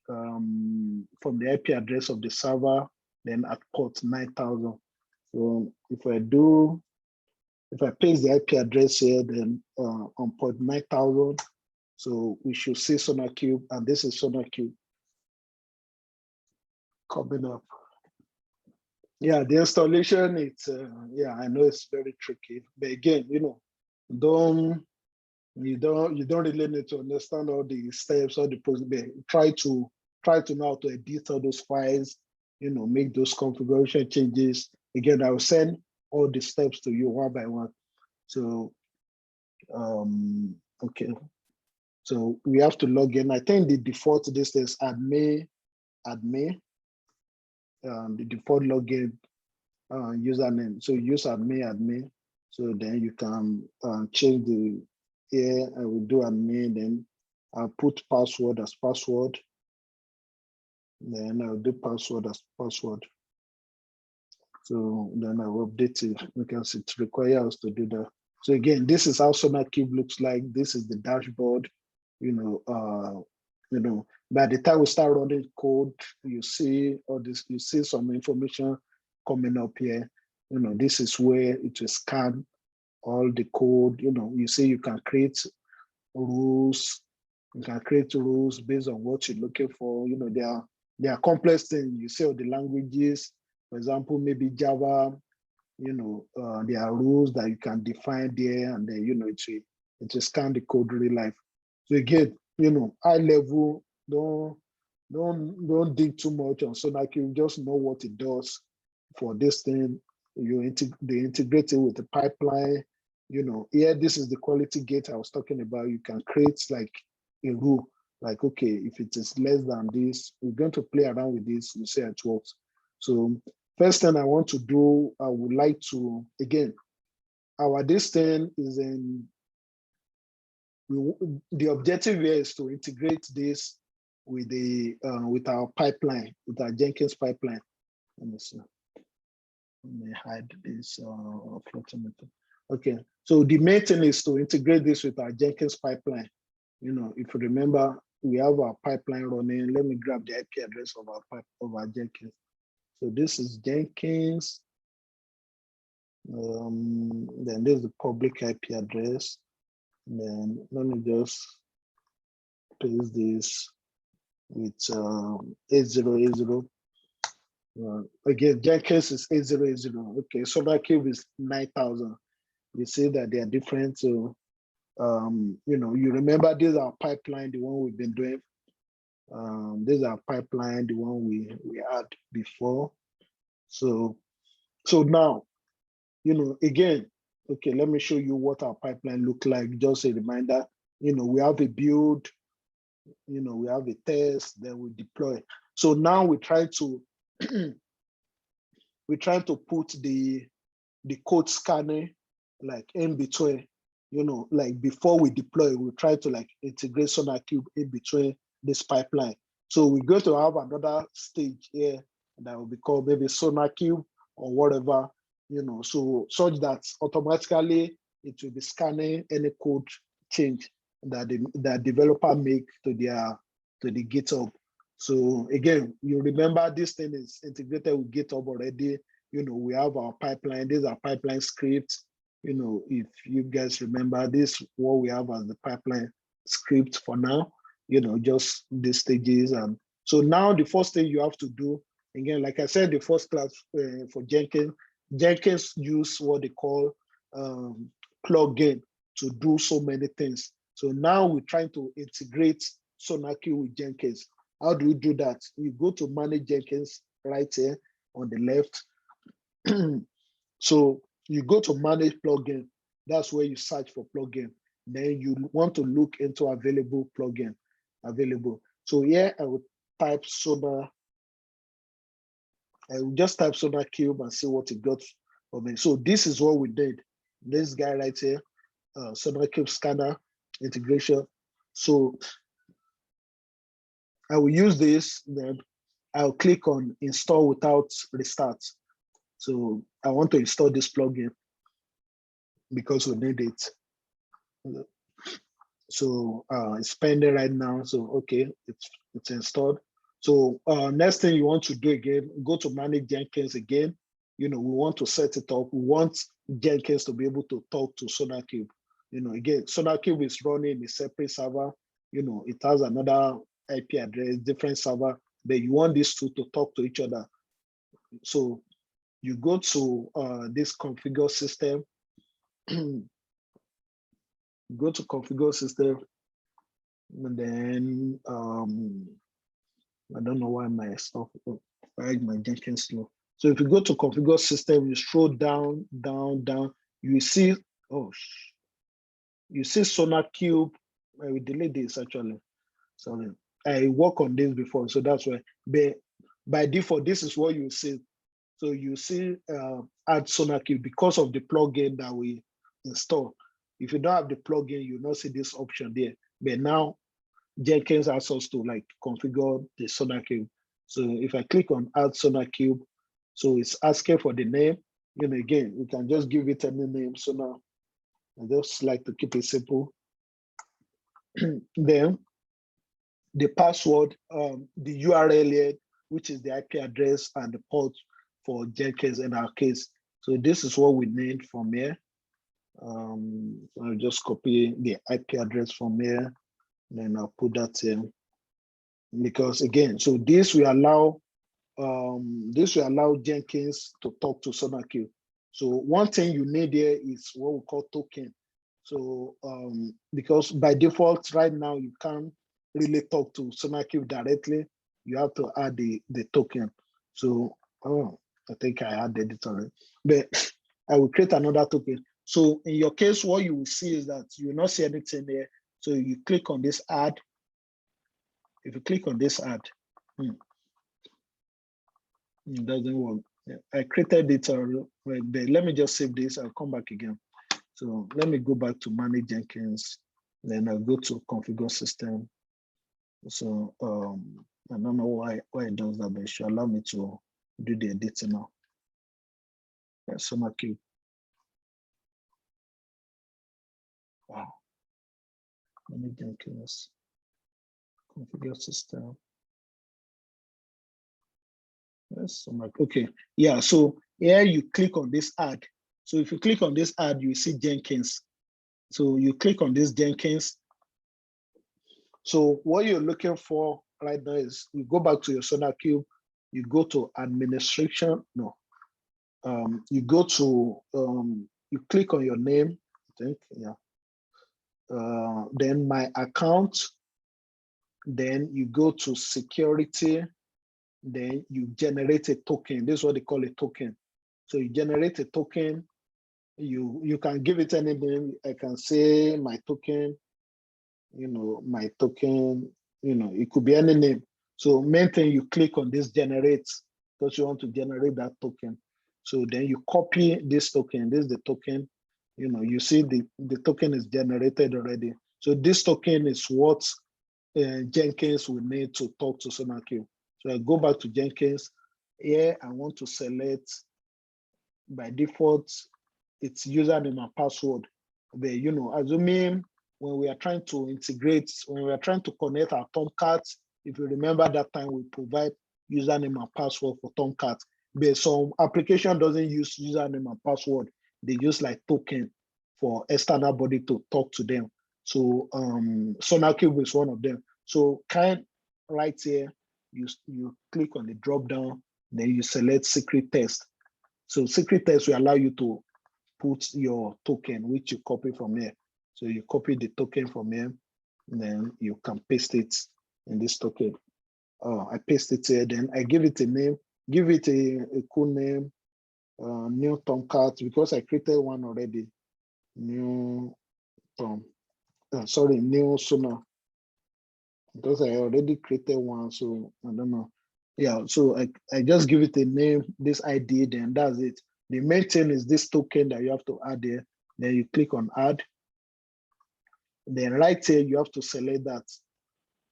from the IP address of the server, then at port 9000. So if I paste the IP address here, then on port 9000, so we should see SonarQube, and this is SonarQube coming up. Yeah, the installation, it's, yeah, I know it's very tricky, but again, you know, you don't really need to understand all the steps or the process. Try to know how to edit all those files, you know, make those configuration changes. Again, I will send all the steps to you one by one. So, okay. So we have to log in. I think the default this is admin. The default login username. So use admin. So then you can change the, here I will do admin, then I'll put password as password. Then I'll do password as password. So then I will update it because it requires us to do that. So again, this is how SonarQube looks like. This is the dashboard. You know, by the time we start running code, you see all this. You see some information coming up here. You know, this is where it will scan all the code. You know, you see you can create rules. You can create rules based on what you're looking for. You know, there are complex things. You see all the languages. For example, maybe Java. You know, there are rules that you can define there, and then, you know, it will scan the code really live. So again, you know, high level, don't dig too much on SonarQube. Just know what it does for this thing. They integrate it with the pipeline. You know, here, this is the quality gate I was talking about. You can create like a rule, like, okay, if it is less than this, we're going to play around with this, you see it works. So first thing I want to do, I would like to, again, this thing is in, the objective here is to integrate this with the with our pipeline, with our Jenkins pipeline. Let me see. Let me hide this floating. Okay, so the main thing is to integrate this with our Jenkins pipeline. You know, if you remember, we have our pipeline running. Let me grab the IP address of our Jenkins. So this is Jenkins. Then there's the public IP address. Then let me just paste this with 8080. Again, Jenkins is 8080. Okay, SonarQube is 9000. You see that they are different. So, you know, you remember these are pipeline, the one we've been doing. These are pipeline, the one we had before. So now, you know, again, okay, let me show you what our pipeline look like. Just a reminder, you know, we have a build, you know, we have a test, then we deploy. So now we try to put the code scanning like in between, you know, like before we deploy, we try to like integrate SonarQube in between this pipeline. So we're going to have another stage here that will be called maybe SonarQube or whatever, you know, so such that automatically it will be scanning any code change that the developer make to the GitHub. So again, you remember this thing is integrated with GitHub already. You know, we have our pipeline. These are pipeline scripts. You know, if you guys remember this, what we have as the pipeline script for now, you know, just these stages. And so now the first thing you have to do, again, like I said, the first class for Jenkins use what they call plugin to do so many things. So now we're trying to integrate SonarQube with Jenkins. How do we do that? You go to manage Jenkins right here on the left. So you go to manage plugin. That's where you search for plugin. Then you want to look into available plugin. So here I will type Sonar. I will just type SonarQube and see what it got for me. So this is what we did. This guy right here, SonarQube scanner integration. So I will use this, then I'll click on install without restart. So I want to install this plugin because we need it. So it's pending right now. So okay, it's installed. So next thing you want to do again, go to manage Jenkins again. We want to set it up. We want Jenkins to be able to talk to SonarQube. Again, SonarQube is running a separate server. It has another IP address, different server, but you want these two to talk to each other. So you go to this configure system. Go to configure system, and then I don't know why my stuff, why my Jenkins slow. So if you go to configure system, you scroll down, you see, you see SonarQube. I will delete this actually. Sorry, I worked on this before, so that's why. But by default, this is what you see. So you see add SonarQube because of the plugin that we install. If you don't have the plugin, you will not see this option there. But now Jenkins asks us to configure the SonarQube. So if I click on add SonarQube, so it's asking for the name. Again, we can just give it any name. So now I just like to keep it simple. Then the password, the URL here, which is the IP address and the port for Jenkins in our case. So this is what we need from here. I'll just copy the IP address from here, then I'll put that in. Because again, so this will allow Jenkins to talk to SonarQube. So one thing you need here is what we call token. So because by default right now you can't really talk to SonarQube directly, you have to add the token. So I think I added it already, but I will create another token. So in your case, what you will see is that you will not see anything there. So you click on this add. If you click on this add, it doesn't work. Yeah, I created it already, but let me just save this. I'll come back again. So let me go back to manage Jenkins. Then I'll go to configure system. So I don't know why it does that, but it should allow me to do the editing now. SonarQube. Wow. Manage Jenkins. Configure system. Yes, okay. Yeah, so here you click on this add. So if you click on this add, you see Jenkins. So you click on this Jenkins. So what you're looking for right now is you go back to your SonarQube, you go to administration. No, you go to you click on your name. I think, yeah. Then my account. Then you go to security. Then you generate a token. This is what they call a token. So you generate a token. You can give it any name. I can say my token, my token, it could be any name. So main thing, you click on this generate because you want to generate that token. So then you copy this token. This is the token. You see the token is generated already. So this token is what Jenkins will need to talk to SonarQube. So I go back to Jenkins. Here I want to select, by default, it's username and password. But assuming when we are trying to integrate, when we are trying to connect our Tomcat, if you remember that time we provide username and password for Tomcat. But some application doesn't use username and password. They use like token for external body to talk to them. So SonarQube is one of them. So right here, you click on the drop down, then you select secret test. So secret test will allow you to put your token, which you copy from here. So you copy the token from here, and then you can paste it in this token. I paste it here, then I give it a name, give it a cool name, new Tomcat, because I created one already. New new Sonar. Because I already created one, so I don't know. Yeah, so I just give it a name, this ID, then that's it. The main thing is this token that you have to add there. Then you click on add. Then right here, you have to select that.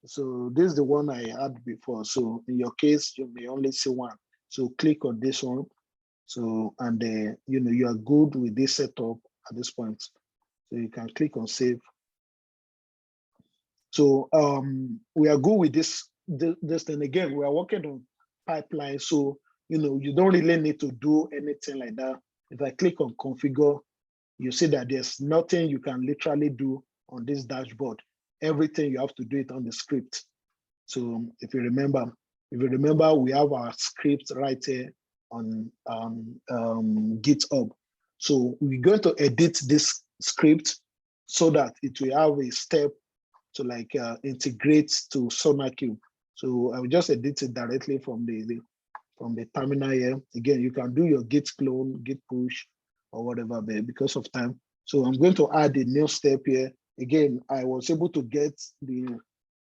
So this is the one I had before. So in your case, you may only see one. So click on this one. So, and you are good with this setup at this point. So you can click on save. So we are good with this thing. Again, we are working on pipeline. So, you don't really need to do anything like that. If I click on configure, you see that there's nothing you can literally do on this dashboard. Everything you have to do it on the script. So if you remember, we have our script right here on GitHub. So we're going to edit this script so that it will have a step to like integrate to SonarQube. So I will just edit it directly from the terminal here. Again, you can do your git clone, git push, or whatever, but because of time. So I'm going to add a new step here. Again, I was able to get the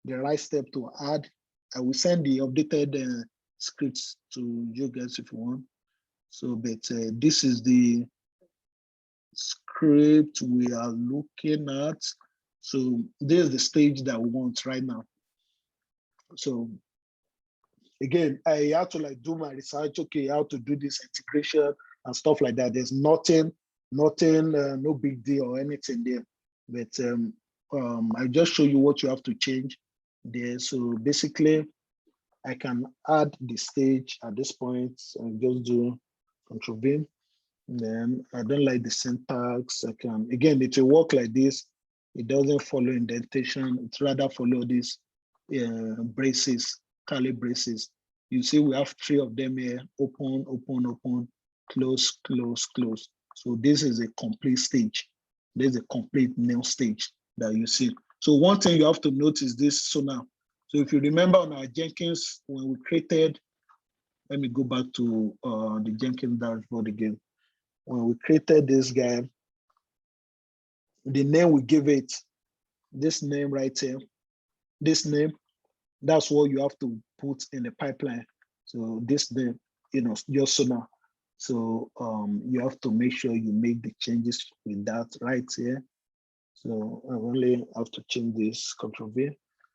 right step to add. I will send the updated scripts to you guys if you want. So, but this is the script we are looking at. So this is the stage that we want right now. So again, I have to like do my research, okay, how to do this integration and stuff like that. There's nothing, no big deal or anything there. But I just show you what you have to change there. So basically, I can add the stage at this point and just do Control V. Then I don't like the syntax. I can, again, it will work like this. It doesn't follow indentation. It's rather follow these braces, curly braces. You see, we have 3 of them here: open, open, open, close, close, close. So this is a complete stage. There's a complete new stage that you see. So one thing you have to notice this Sonar. So if you remember on our Jenkins, when we created, let me go back to the Jenkins dashboard again. When we created this guy, the name we give it, this name right here, this name, that's what you have to put in the pipeline. So this name, your Sonar. So you have to make sure you make the changes with that right here. So I only have to change this, Control V.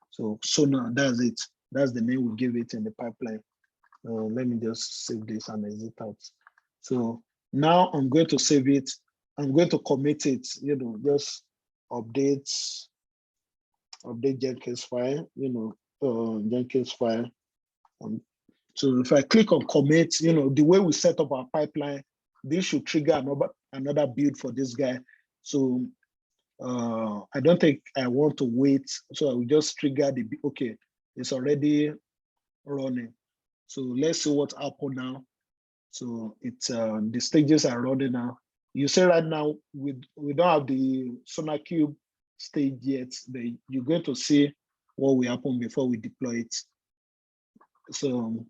So Sonar, that's it. That's the name we give it in the pipeline. Let me just save this and exit out. So now I'm going to save it. I'm going to commit it, just update Jenkins file, Jenkins file. So if I click on commit, the way we set up our pipeline, this should trigger another build for this guy. So I don't think I want to wait. So I will just trigger okay, it's already running. So let's see what happened now. So it's the stages are running now. You say right now we don't have the SonarQube stage yet, but you're going to see what will happen before we deploy it. So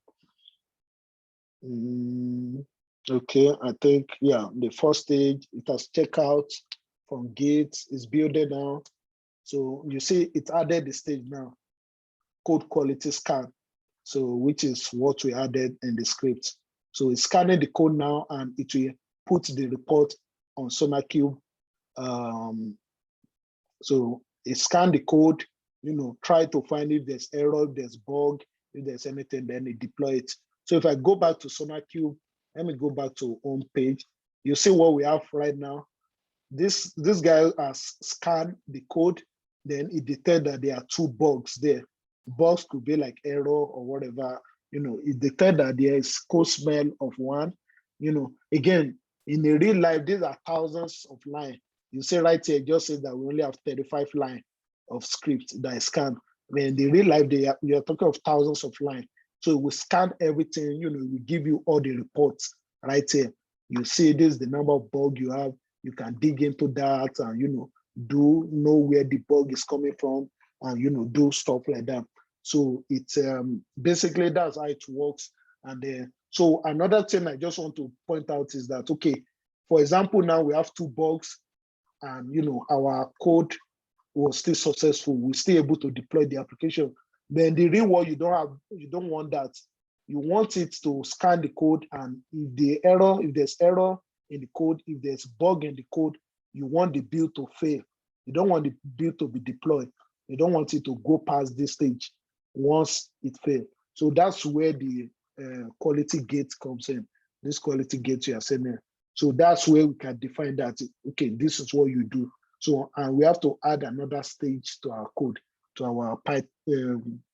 okay, I think the first stage, it has checkout from Git, is building now. So you see it added the stage now, code quality scan. So which is what we added in the script. So it's scanning the code now and it will put the report on SonarQube. So it scan the code, try to find if there's error, if there's bug, if there's anything, then it deploy it. So if I go back to SonarQube, let me go back to home page. You see what we have right now. This guy has scanned the code, then it detected that there are 2 bugs there. Bugs could be like error or whatever, it detected that there is code smell of one, again, in the real life, these are thousands of lines. You see right here, it just says that we only have 35 lines of script that is scanned. In the real life, we are talking of thousands of lines. So we scan everything, we give you all the reports right here. You see this is the number of bugs you have. You can dig into that and, know where the bug is coming from and, do stuff like that. So it's basically that's how it works. And so another thing I just want to point out is that, okay, for example, now we have 2 bugs and, our code was still successful. We're still able to deploy the application. Then the real world, you don't want that. You want it to scan the code, and if there's error in the code, if there's bug in the code, you want the build to fail. You don't want the build to be deployed. You don't want it to go past this stage once it fails. So that's where the quality gate comes in. This quality gate you are saying. So that's where we can define that, okay, this is what you do. So, and we have to add another stage to our code, to our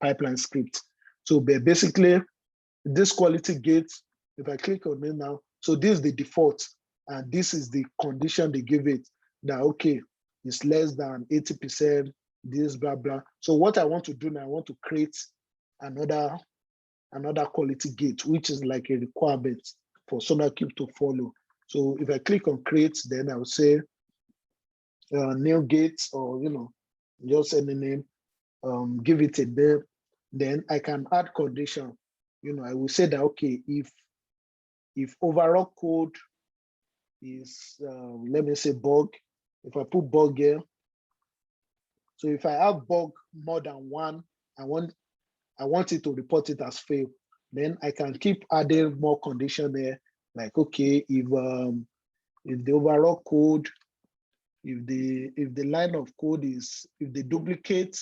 pipeline script. So basically, this quality gate, if I click on it now, so this is the default, and this is the condition they give it, that, okay, it's less than 80%, this, blah, blah. So what I want to do now, I want to create another quality gate, which is like a requirement for SonarQube to follow. So if I click on create, then I will say new gate, or, just any name, give it a name. Then I can add condition. I will say that, okay, if overall code is, let me say bug, if I put bug here, so if I have bug more than one, I want it to report it as fail. Then I can keep adding more condition there, like, okay, if the overall code, if the line of code is, if the duplicate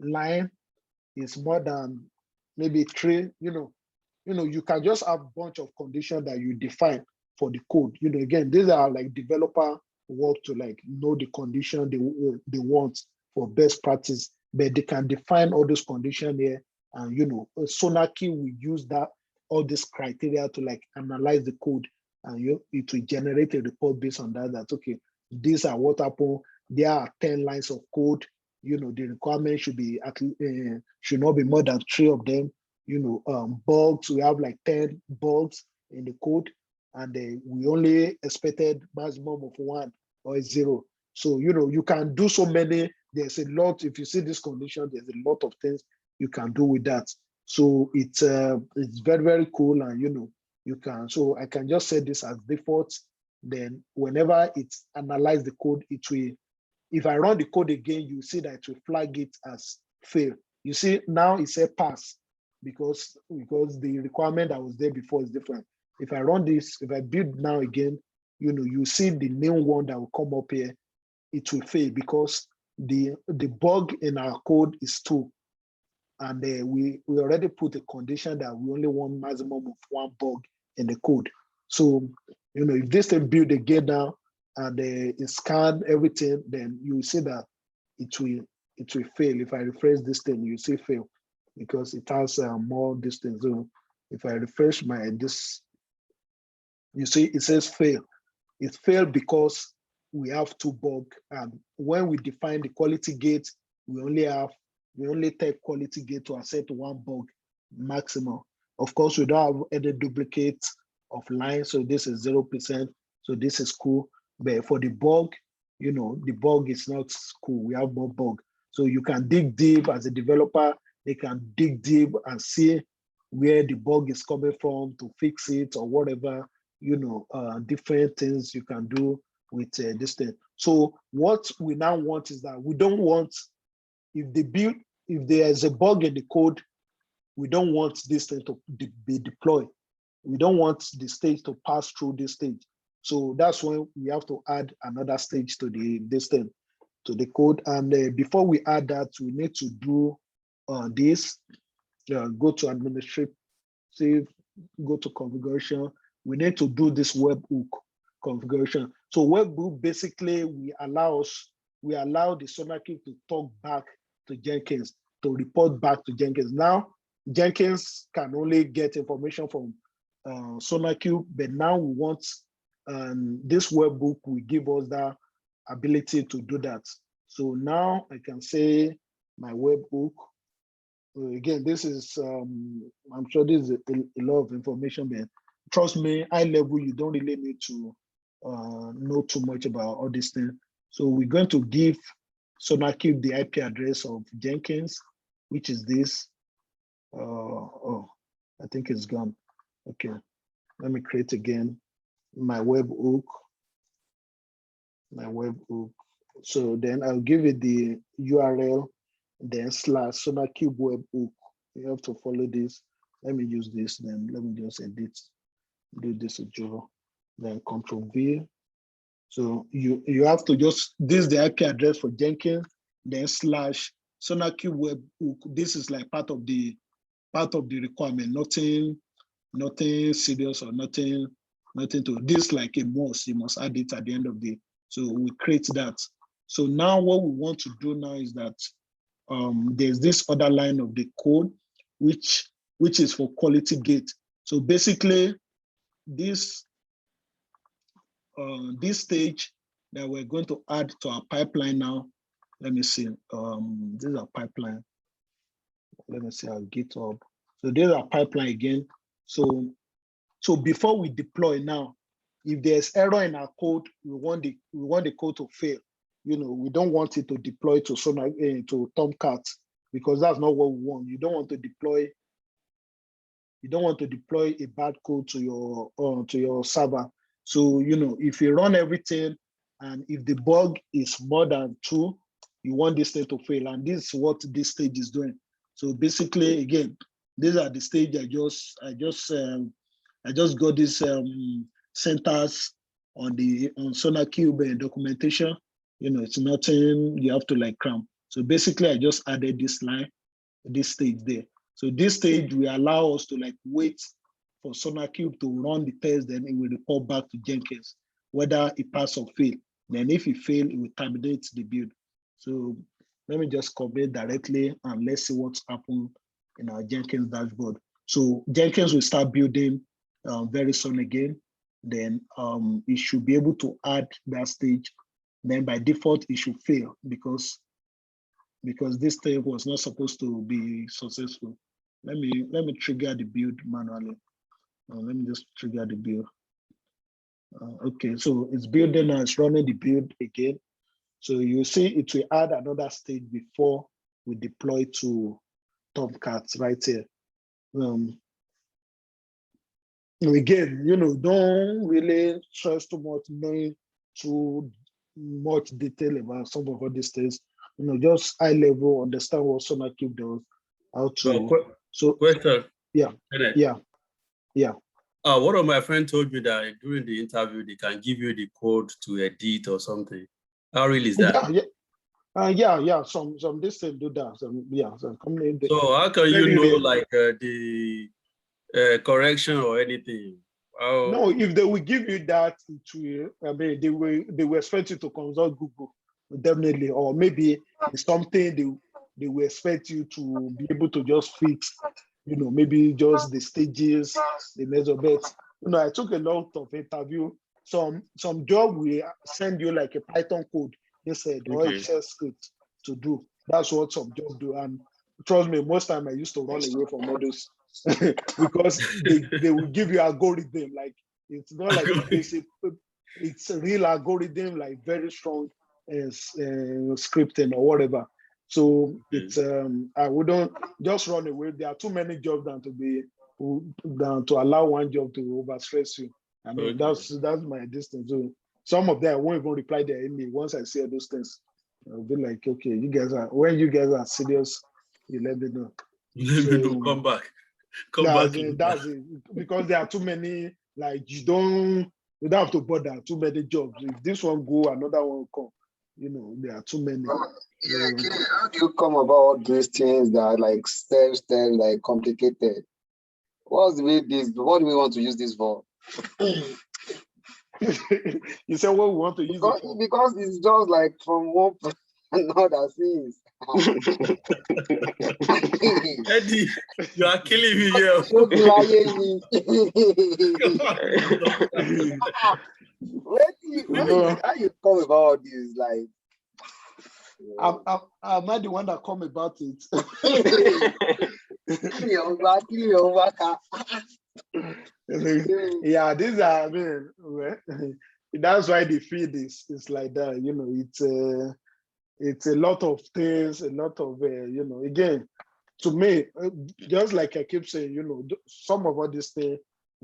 line is more than maybe 3, you can just have a bunch of conditions that you define for the code. Again, these are like developer work to like know the condition they want for best practice, but they can define all those conditions here. And SonarQube will use that, all this criteria to like analyze the code, and it will generate a report based on that. That, okay, these are what happened. There are 10 lines of code. The requirement should be should not be more than 3 of them. Bugs, we have like 10 bugs in the code, and we only expected maximum of 1 or 0. So you can do so many. There's a lot. If you see this condition, there's a lot of things you can do with that. So it's very, very cool, and you can. So I can just set this as default. Then whenever it's analyze the code, it will. If I run the code again, you see that it will flag it as fail. You see now it says pass, because the requirement that was there before is different. If I run this, if I build now again, you see the new one that will come up here. It will fail because the bug in our code is 2, and we already put a condition that we only want maximum of 1 bug in the code. So if this thing build again now, and it scan everything, then you see that it will fail. If I refresh this thing, you see fail, because it has more distance. So if I refresh this, you see it says fail. It failed because we have 2 bugs, and when we define the quality gate, we only take quality gate to accept 1 bug maximum. Of course, we don't have any duplicate of lines, so this is 0%. So this is cool. But for the bug, the bug is not cool. We have more bug. So you can dig deep as a developer. They can dig deep and see where the bug is coming from to fix it, or whatever, different things you can do with this thing. So what we now want is that we don't want, if there is a bug in the code, we don't want this thing to be deployed. We don't want the stage to pass through this stage. So that's when we have to add another stage to the code. And before we add that, we need to do this. Go to administrative, go to configuration. We need to do this webhook configuration. So webhook, basically, we allow the SonarQube to talk back to Jenkins, to report back to Jenkins. Now, Jenkins can only get information from SonarQube, but now we want this webhook will give us that ability to do that. So now I can say my webhook. Again, this is, I'm sure this is a lot of information, but trust me, high level, you don't really need to know too much about all these things. So we're going to give SonarQube the IP address of Jenkins, which is this. Oh, I think it's gone. Okay, let me create again my webhook. So then I'll give it the URL, then / SonarQube webhook. You have to follow this. Let me use this, then let me just edit, do this with Java, then Control V. So you have to just, this is the IP address for Jenkins, then / SonarQube web hook, this is like part of the requirement, nothing serious or nothing to this, like a must, you must add it at the end of the, so we create that. So now what we want to do now is that there's this other line of the code, which is for quality gate. So basically this stage that we're going to add to our pipeline now, let me see, this is our pipeline. Let me see our GitHub. So there's our pipeline again. So before we deploy now, if there's error in our code, we want the code to fail. You know, we don't want it to deploy to to Tomcat, because that's not what we want. You don't want to deploy a bad code to your server. So, you know, if you run everything and if the bug is more than 2, you want this thing to fail. And this is what this stage is doing. So basically, again, these are the stage I just got this centers on SonarQube documentation. You know, it's nothing you have to like cram. So basically, I just added this line, this stage there. So this stage will allow us to like wait for SonarQube to run the test, then it will report back to Jenkins whether it pass or fail. Then if it fail, it will terminate the build. So let me just comment directly and let's see what's happened in our Jenkins dashboard. So Jenkins will start building very soon again. Then it should be able to add that stage. Then by default, it should fail because this thing was not supposed to be successful. Let me trigger the build manually. Let me just trigger the build. Okay, so it's building now, it's running the build again. So you see it will add another stage before we deploy to Tomcat right here. Again, you know, don't really stress too much, knowing too much detail about some of all these things. You know, just high level, understand what SonarQube does, how to. So question. Yeah. One of my friends told me that during the interview they can give you the code to edit or something. How real is that? Yeah. Some this thing do that. Some company. So how can you know like the correction or anything? No, if they will give you that, it will. I mean, they will expect you to consult Google, definitely, or maybe it's something they will expect you to be able to just fix. You know, maybe just the stages, the measurements. You know, I took a lot of interview. Some job will send you like a Python code instead, or a shell script to do. That's what some jobs do. And trust me, most time I used to run away from all those because they will give you algorithm. Like it's not like a basic, it's a real algorithm, like very strong scripting or whatever. So it's I wouldn't just run away. There are too many jobs than to allow one job to overstress you. I mean, that's my distance. So some of them I won't even reply their email once I see those things. I'll be like, okay, when you guys are serious, you let me know. Come back. That's it. Because there are too many, like you don't have to bother, too many jobs. If this one go, another one will come. You know, there are too many. How do you come about these things that are like step, like complicated? What do we want to use this for? You said what we want to use it for? Because it's just like from one another things. Eddie, you are killing me here. How you come about this? Like, I'm not the one that come about it. Yeah, these are, I mean, that's why the feed is like that. You know, it's a lot of things, a lot of you know, again, to me, just like I keep saying, you know, some of all these things,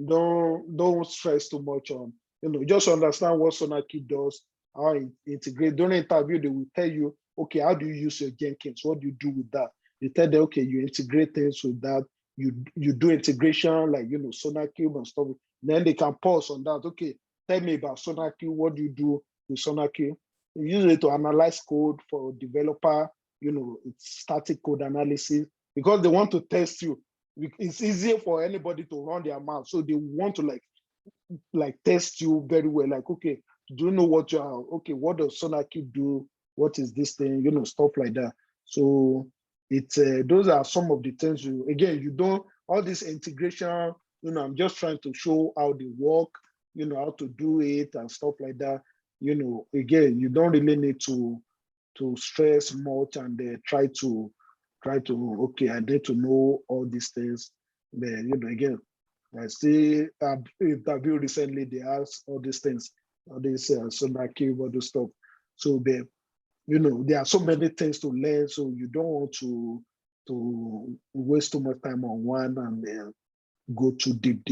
don't stress too much on, you know, just understand what SonarQube does, how it integrate. During the interview, they will tell you, okay, how do you use your Jenkins? What do you do with that? You tell them, okay, you integrate things with that. You do integration, like, you know, SonarQube and stuff. Then they can pause on that. Okay, tell me about SonarQube. What do you do with SonarQube? You use it to analyze code for developer, it's static code analysis, because they want to test you. It's easier for anybody to run their mouth. So they want to like test you very well. Like, okay, do you know what you are? Okay, what does SonarQube do? What is this thing? Stuff like that. So it's those are some of the things you don't, all this integration, I'm just trying to show how they work, how to do it and stuff like that. Again, you don't really need to stress much and try to okay, I need to know all these things. Then again, I see interview recently, they asked all these things, all this SonarQube, all this stuff. So there are so many things to learn, so you don't want to waste too much time on one and go too deep.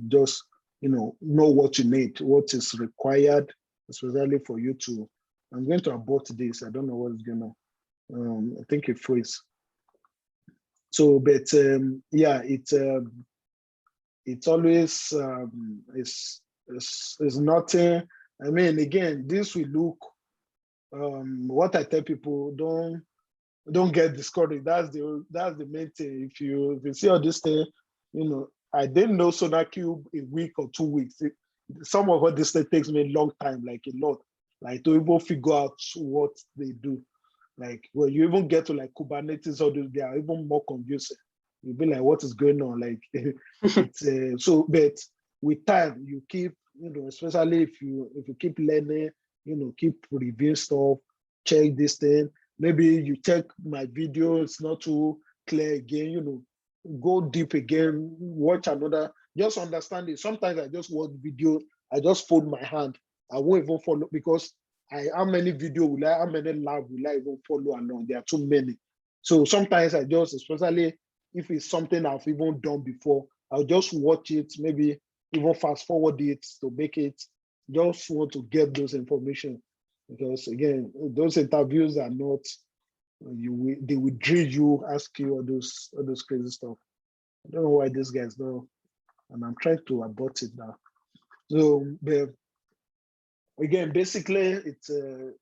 Just know what you need, what is required, especially for you to. I'm going to abort this. I don't know what's going on. I think it freeze. So, but yeah, it's always it's nothing. I mean, again, this will look. What I tell people, don't get discouraged. That's the main thing. If you see all this thing, I didn't know SonarQube a week or 2 weeks. Some of what this thing takes me a long time, like a lot, like to even figure out what they do. Like when you even get to like Kubernetes, or they are even more confusing. You'll be like, what is going on? Like it's so, but with time, you keep, especially if you keep learning, keep reviewing stuff, check this thing. Maybe you check my video, it's not too clear again, go deep again, watch another, just understand it. Sometimes I just watch video, I just fold my hand. I won't even follow, because how many lab will I even follow along? There are too many. So sometimes I just, especially if it's something I've even done before, I'll just watch it, maybe even fast forward it to make it, just want to get those information. Because again, those interviews are not, they will drill you, ask you all those crazy stuff. I don't know why these guys know, and I'm trying to abort it now. So, but again, basically, it's the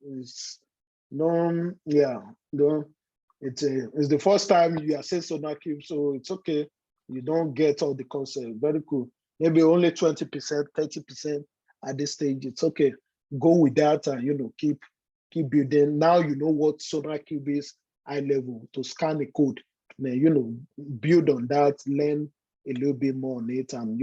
first time you are saying SonarQube, so it's okay. You don't get all the concept. Very cool. Maybe only 20%, 30% at this stage. It's okay. Go with that and keep building. Now you know what SonarQube is, high level, to scan the code. Then build on that, learn a little bit more on it, and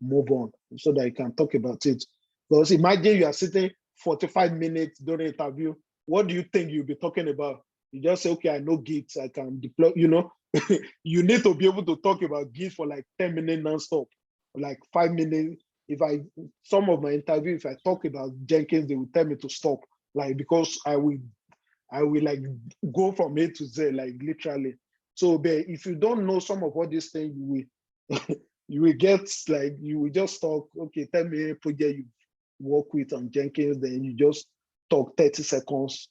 move on so that you can talk about it. Because imagine you are sitting 45 minutes during an interview. What do you think you'll be talking about? You just say, okay, I know Git, I can deploy, You need to be able to talk about Git for like 10 minutes non-stop, like 5 minutes. Some of my interview, if I talk about Jenkins, they will tell me to stop, like, because I will like go from A to Z, like literally. So, but if you don't know some of all these things, you will get like, you will just talk, okay, tell me a project you work with on Jenkins, then you just talk 30 seconds.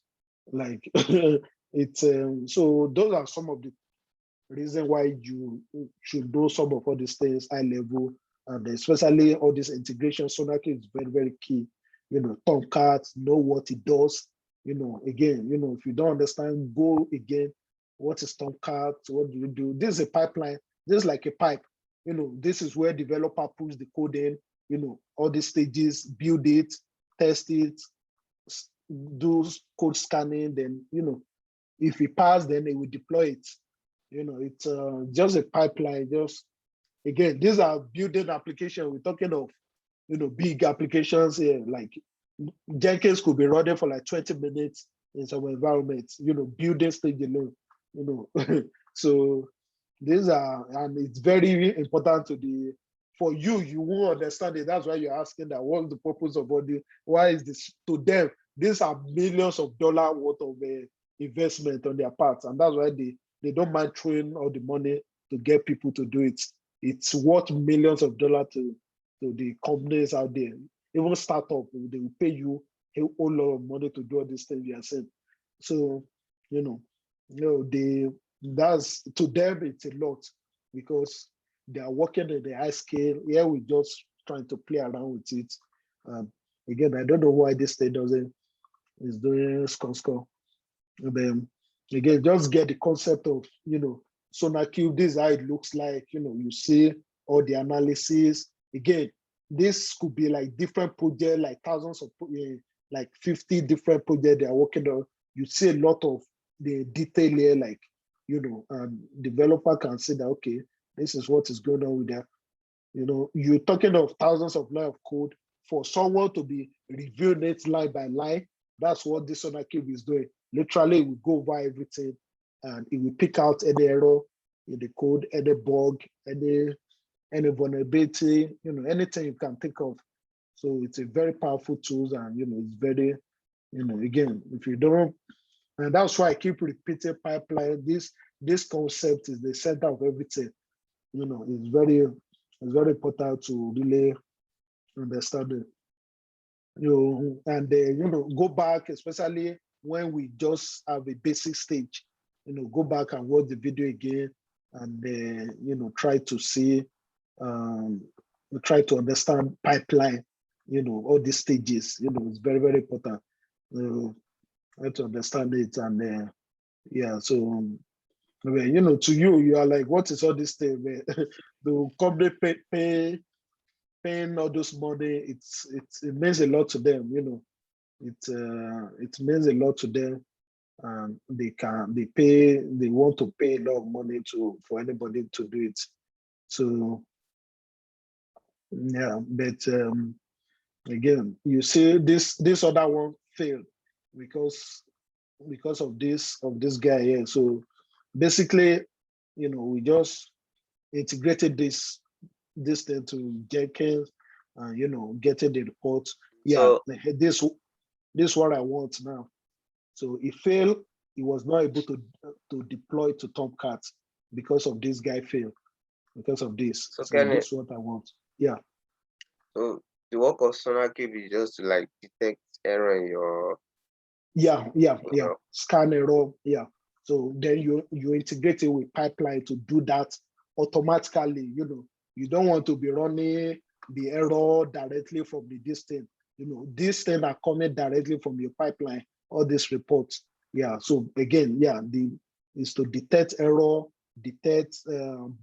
Like it's so those are some of the reasons why you should know some of all these things high level, and especially all this integration. SonarQube is very, very key. Tomcat, know what it does. Again, if you don't understand, go again. What is Tomcat? What do you do? This is a pipeline. This is like a pipe. This is where developer puts the code in, all these stages, build it, test it, do code scanning, then, if it pass, then they will deploy it. It's just a pipeline. Just, again, these are building applications. We're talking of, big applications here, like Jenkins could be running for like 20 minutes in some environments, building stage alone, So these are, and it's very important for you, you won't understand it. That's why you're asking that, what's the purpose of all this? Why is this? To them, these are millions of dollars worth of investment on their part. And that's why they don't mind throwing all the money to get people to do it. It's worth millions of dollars to the companies out there. Even startup, they will pay you a whole lot of money to do all these things you are saying. So, that's, to them, it's a lot, because they are working at the high scale. Here we're just trying to play around with it. Again, I don't know why this thing is doing score. again, just get the concept of, SonarQube, this is how it looks like, you see all the analysis. Again, this could be like different projects, like thousands of, like 50 different projects they are working on. You see a lot of the detail here, like, developer can say that, okay, this is what is going on with that. You're talking of thousands of lines of code for someone to be reviewing it line by line. That's what this SonarQube is doing. Literally, it will go over everything and it will pick out any error in the code, any bug, any vulnerability, anything you can think of. So it's a very powerful tool, and it's very, again, if you don't, and that's why I keep repeating pipeline. This concept is the center of everything. It's very important to really understand it. And go back, especially when we just have a basic stage. Go back and watch the video again, and try to see, try to understand pipeline. All these stages. It's very, very important. Try to understand it, and yeah. So, to you are like, what is all this thing? The company paying all those money. It means a lot to them. It means a lot to them. They want to pay a lot of money for anybody to do it. So yeah, but again, you see this other one failed because of this guy here. So basically, we just integrated this thing to Jenkins, and getting the report. Yeah, so, this what I want now. So it failed. He was not able to deploy to Tomcat because of this guy failed. Because of this. So this is what I want. Yeah. So the work of SonarQube is just to like detect error in your. Yeah. Scan error. Yeah. So then you integrate it with pipeline to do that automatically. You don't want to be running the error directly from the distance. These things are coming directly from your pipeline. All these reports. Yeah. So again, yeah, is to detect error, detect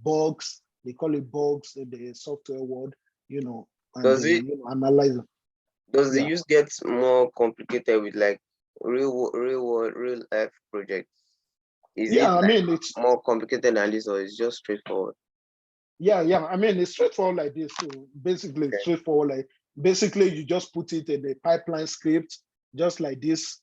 bugs. They call it bugs in the software world. And Does then, analyze. Does the use get more complicated with like real life projects? Is it I mean, it's more complicated than this, or it's just straightforward? Yeah. I mean, it's straightforward like this. So basically, it's straightforward. Like basically, you just put it in a pipeline script, just like this.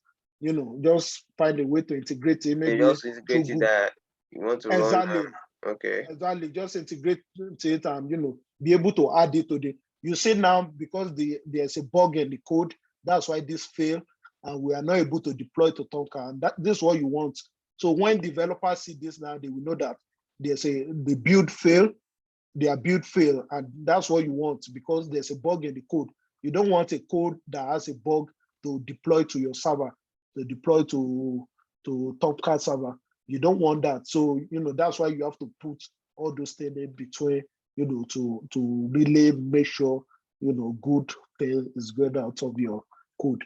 Just find a way to integrate it. Maybe you just integrate it that you want to exactly. run. Okay. Exactly. Just integrate it and be able to add it to the. You see now, because there's a bug in the code, that's why this failed, and we are not able to deploy to Tomcat. And this is what you want. So when developers see this now, they will know that the build fail, their build fail, and that's what you want, because there's a bug in the code. You don't want a code that has a bug to deploy to your server, to deploy to Tomcat server. You don't want that. So that's why you have to put all those things in between, to really make sure good thing is going out of your code.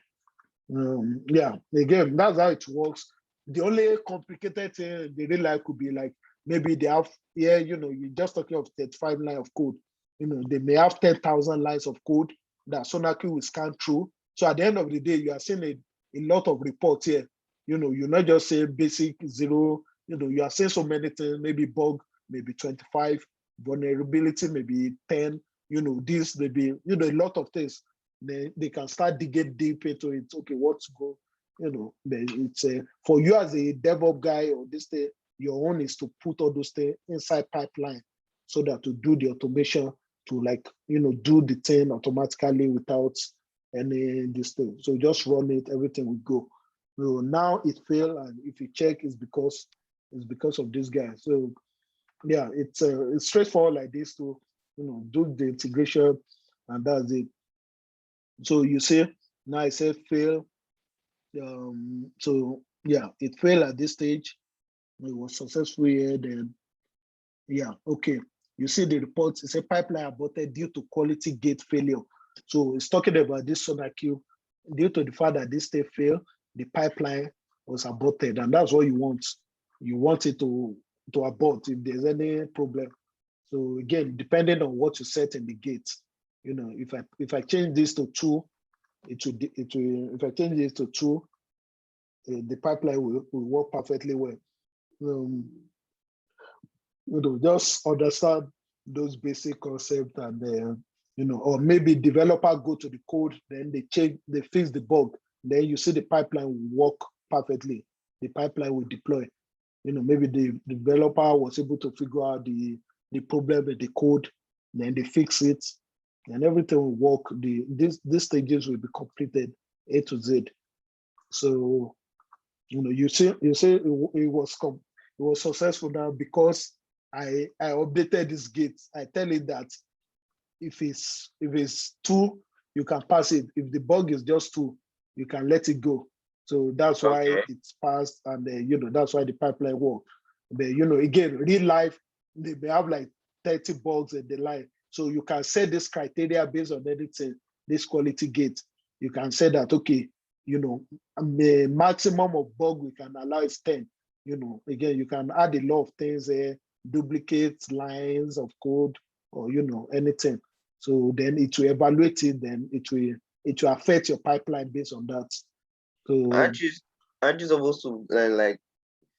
Yeah, again, that's how it works. The only complicated thing they really like could be like, maybe they have, you're just talking of 35 lines of code. They may have 10,000 lines of code that SonarQube will scan through. So at the end of the day, you are seeing a lot of reports here. You're not just saying basic 0, you are saying so many things, maybe bug, maybe 25, vulnerability, maybe 10, this, maybe, a lot of things. They can start digging deep into it. Okay, what's go, it's for you as a DevOps guy or this thing, your own is to put all those things inside pipeline, so that to do the automation, to do the thing automatically without any this thing. So just run it, everything will go. So now it failed, and if you check, it's because of this guy. So yeah, it's straightforward like this to do the integration, and that's it. So you see, now I say fail. So yeah, it failed at this stage. It was successful here. Then yeah, okay. You see the reports. It's a pipeline aborted due to quality gate failure. So it's talking about this SonarQube due to the fact that this state failed. The pipeline was aborted, and that's what you want. You want it to abort if there's any problem. So again, depending on what you set in the gate, you know, if I change this to 2, it will if I change this to 2, the pipeline will work perfectly well. You know, just understand those basic concepts, and you know, or maybe developer go to the code, then they fix the bug, then you see the pipeline will work perfectly. The pipeline will deploy. You know, maybe the developer was able to figure out the problem with the code, then they fix it, and everything will work. These stages will be completed A to Z. So, you know, you say it was successful now because I updated this gate. I tell it that if it's 2, you can pass it. If the bug is just 2, you can let it go. So that's why it's passed, and you know, that's why the pipeline works. But you know, again, real life, they may have like 30 bugs in the line. So you can set this criteria based on anything, this quality gate. You can say that, okay, you know, the maximum of bug we can allow is 10. You know, again, you can add a lot of things there, duplicate lines of code, or you know, anything. So then it will evaluate it, then it will affect your pipeline based on that. So aren't you supposed to like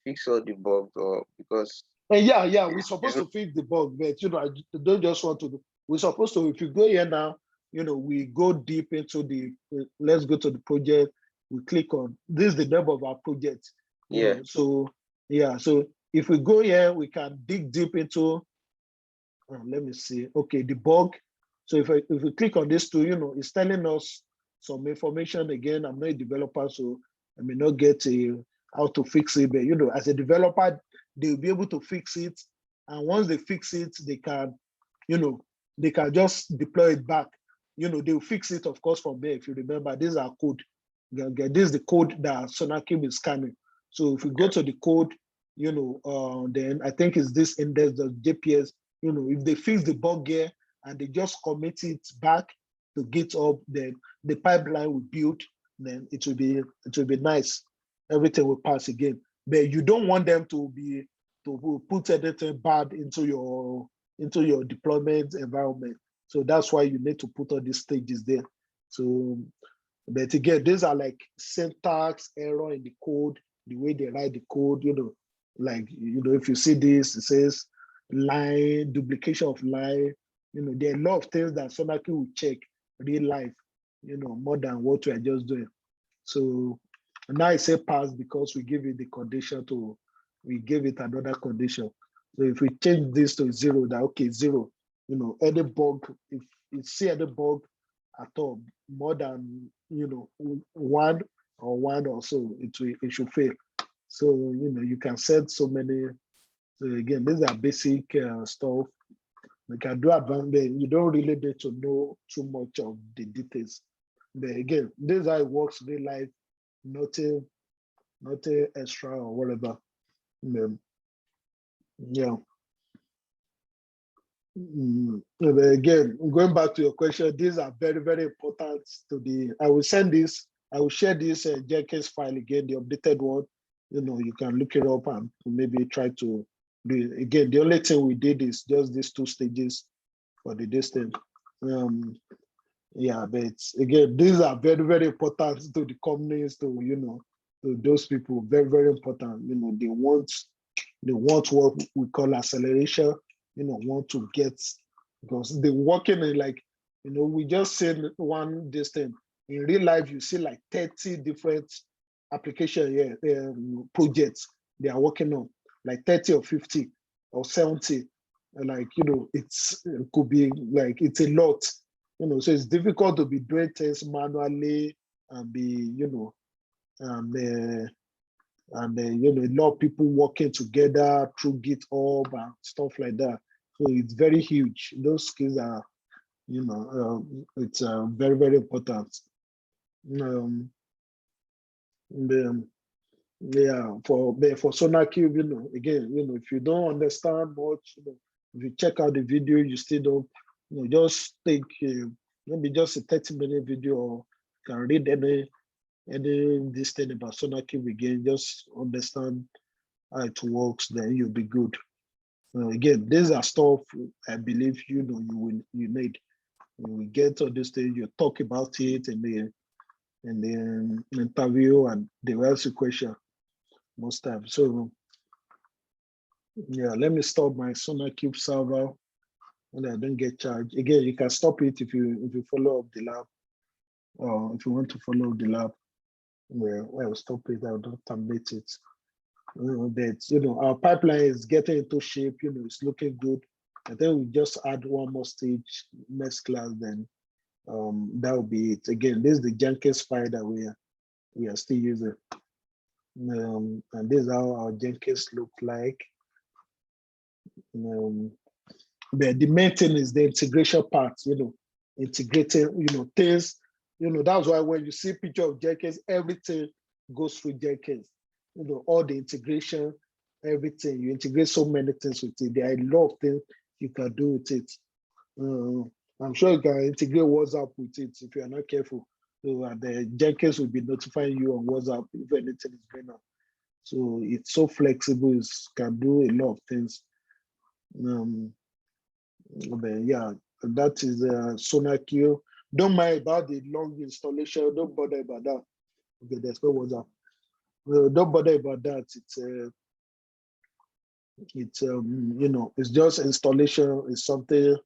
fix all the bugs, or because yeah, we're supposed to fix the bug, but you know, I don't just want to. We're supposed to. If you go here now, you know, we go deep into let's go to the project. We click on this is the name of our project. Yeah. So yeah, so if we go here, we can dig deep into. Let me see. Okay, the bug. So if we click on this tool, you know, it's telling us some information. Again, I'm not a developer, so I may not get how to fix it. But you know, as a developer, they'll be able to fix it. And once they fix it, they can, you know, they can just deploy it back. You know, they'll fix it, of course, from there. If you remember, this is our code. This is the code that SonarQube is scanning. So if we go to the code, you know, then I think it's this index.jps. You know, if they fix the bug here and they just commit it back to GitHub, then the pipeline will build. Then it will be nice. Everything will pass again. But you don't want them to put anything bad into your deployment environment. So that's why you need to put all these stages there. So, but again, these are like syntax error in the code, the way they write the code. You know, like, you know, if you see this, it says line, duplication of line. You know, there are a lot of things that SonarQube will check real life, you know, more than what we are just doing. So now I say pass because we give it the condition we give it another condition. So if we change this to 0, that okay, 0, you know, any bug, if you see any bug at all, more than, you know, 1 or so, it should fail. So, you know, you can set so many. So again, these are basic stuff. You can do advanced, you don't really need to know too much of the details. But again, this is how it works real life, nothing extra or whatever. Yeah. But again, going back to your question, these are very, very important I will share this Jenkins file again, the updated one. You know, you can look it up and maybe try to do it. Again, the only thing we did is just these 2 stages for the distance. Yeah, but again, these are very, very important to the companies, to, you know, to those people, very, very important. You know, they want what we call acceleration, you know, want to get, because they're working in, like, you know, we just said one distance. In real life, you see like 30 different application projects they are working on, like 30 or 50 or 70. And like, you know, it could be like, it's a lot, you know, so it's difficult to be doing things manually and be, you know, and you know, a lot of people working together through GitHub and stuff like that. So it's very huge. Those skills are, you know, it's very, very important. Yeah, for SonarQube, you know, again, you know, if you don't understand much, you know, if you check out the video, you still don't, you know, just take maybe just a 30-minute video, or you can read any this thing about SonarQube again, just understand how it works, then you'll be good. Again, these are stuff I believe you need. You will get on this thing, you talk about it in the interview, and they will ask you question most times. So yeah, let me stop my SonarQube server and I don't get charged. Again, you can stop it if you follow up the lab, or if you want to follow up the lab. Well, stop it. I don't terminate it. But our pipeline is getting into shape. It's looking good. I think we just add one more stage next class. Then that will be it. Again, this is the Jenkins file that we are still using. And this is how our Jenkins look like. But the main thing is the integration part. Integrating. Things. That's why when you see picture of Jenkins, everything goes through Jenkins. All the integration, everything. You integrate so many things with it. There are a lot of things you can do with it. I'm sure you can integrate WhatsApp with it if you are not careful. So the Jenkins will be notifying you on WhatsApp if anything is going on. So it's so flexible, it can do a lot of things. But yeah, that is SonarQube. Don't mind about the long installation. Don't bother about that. Okay, there's no WhatsApp. Don't bother about that. It's just installation. It's something,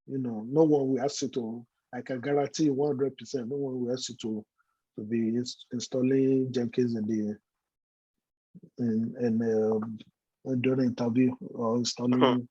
no one will ask you to. I can guarantee 100%. No one will ask you to be installing Jenkins during the interview, or installing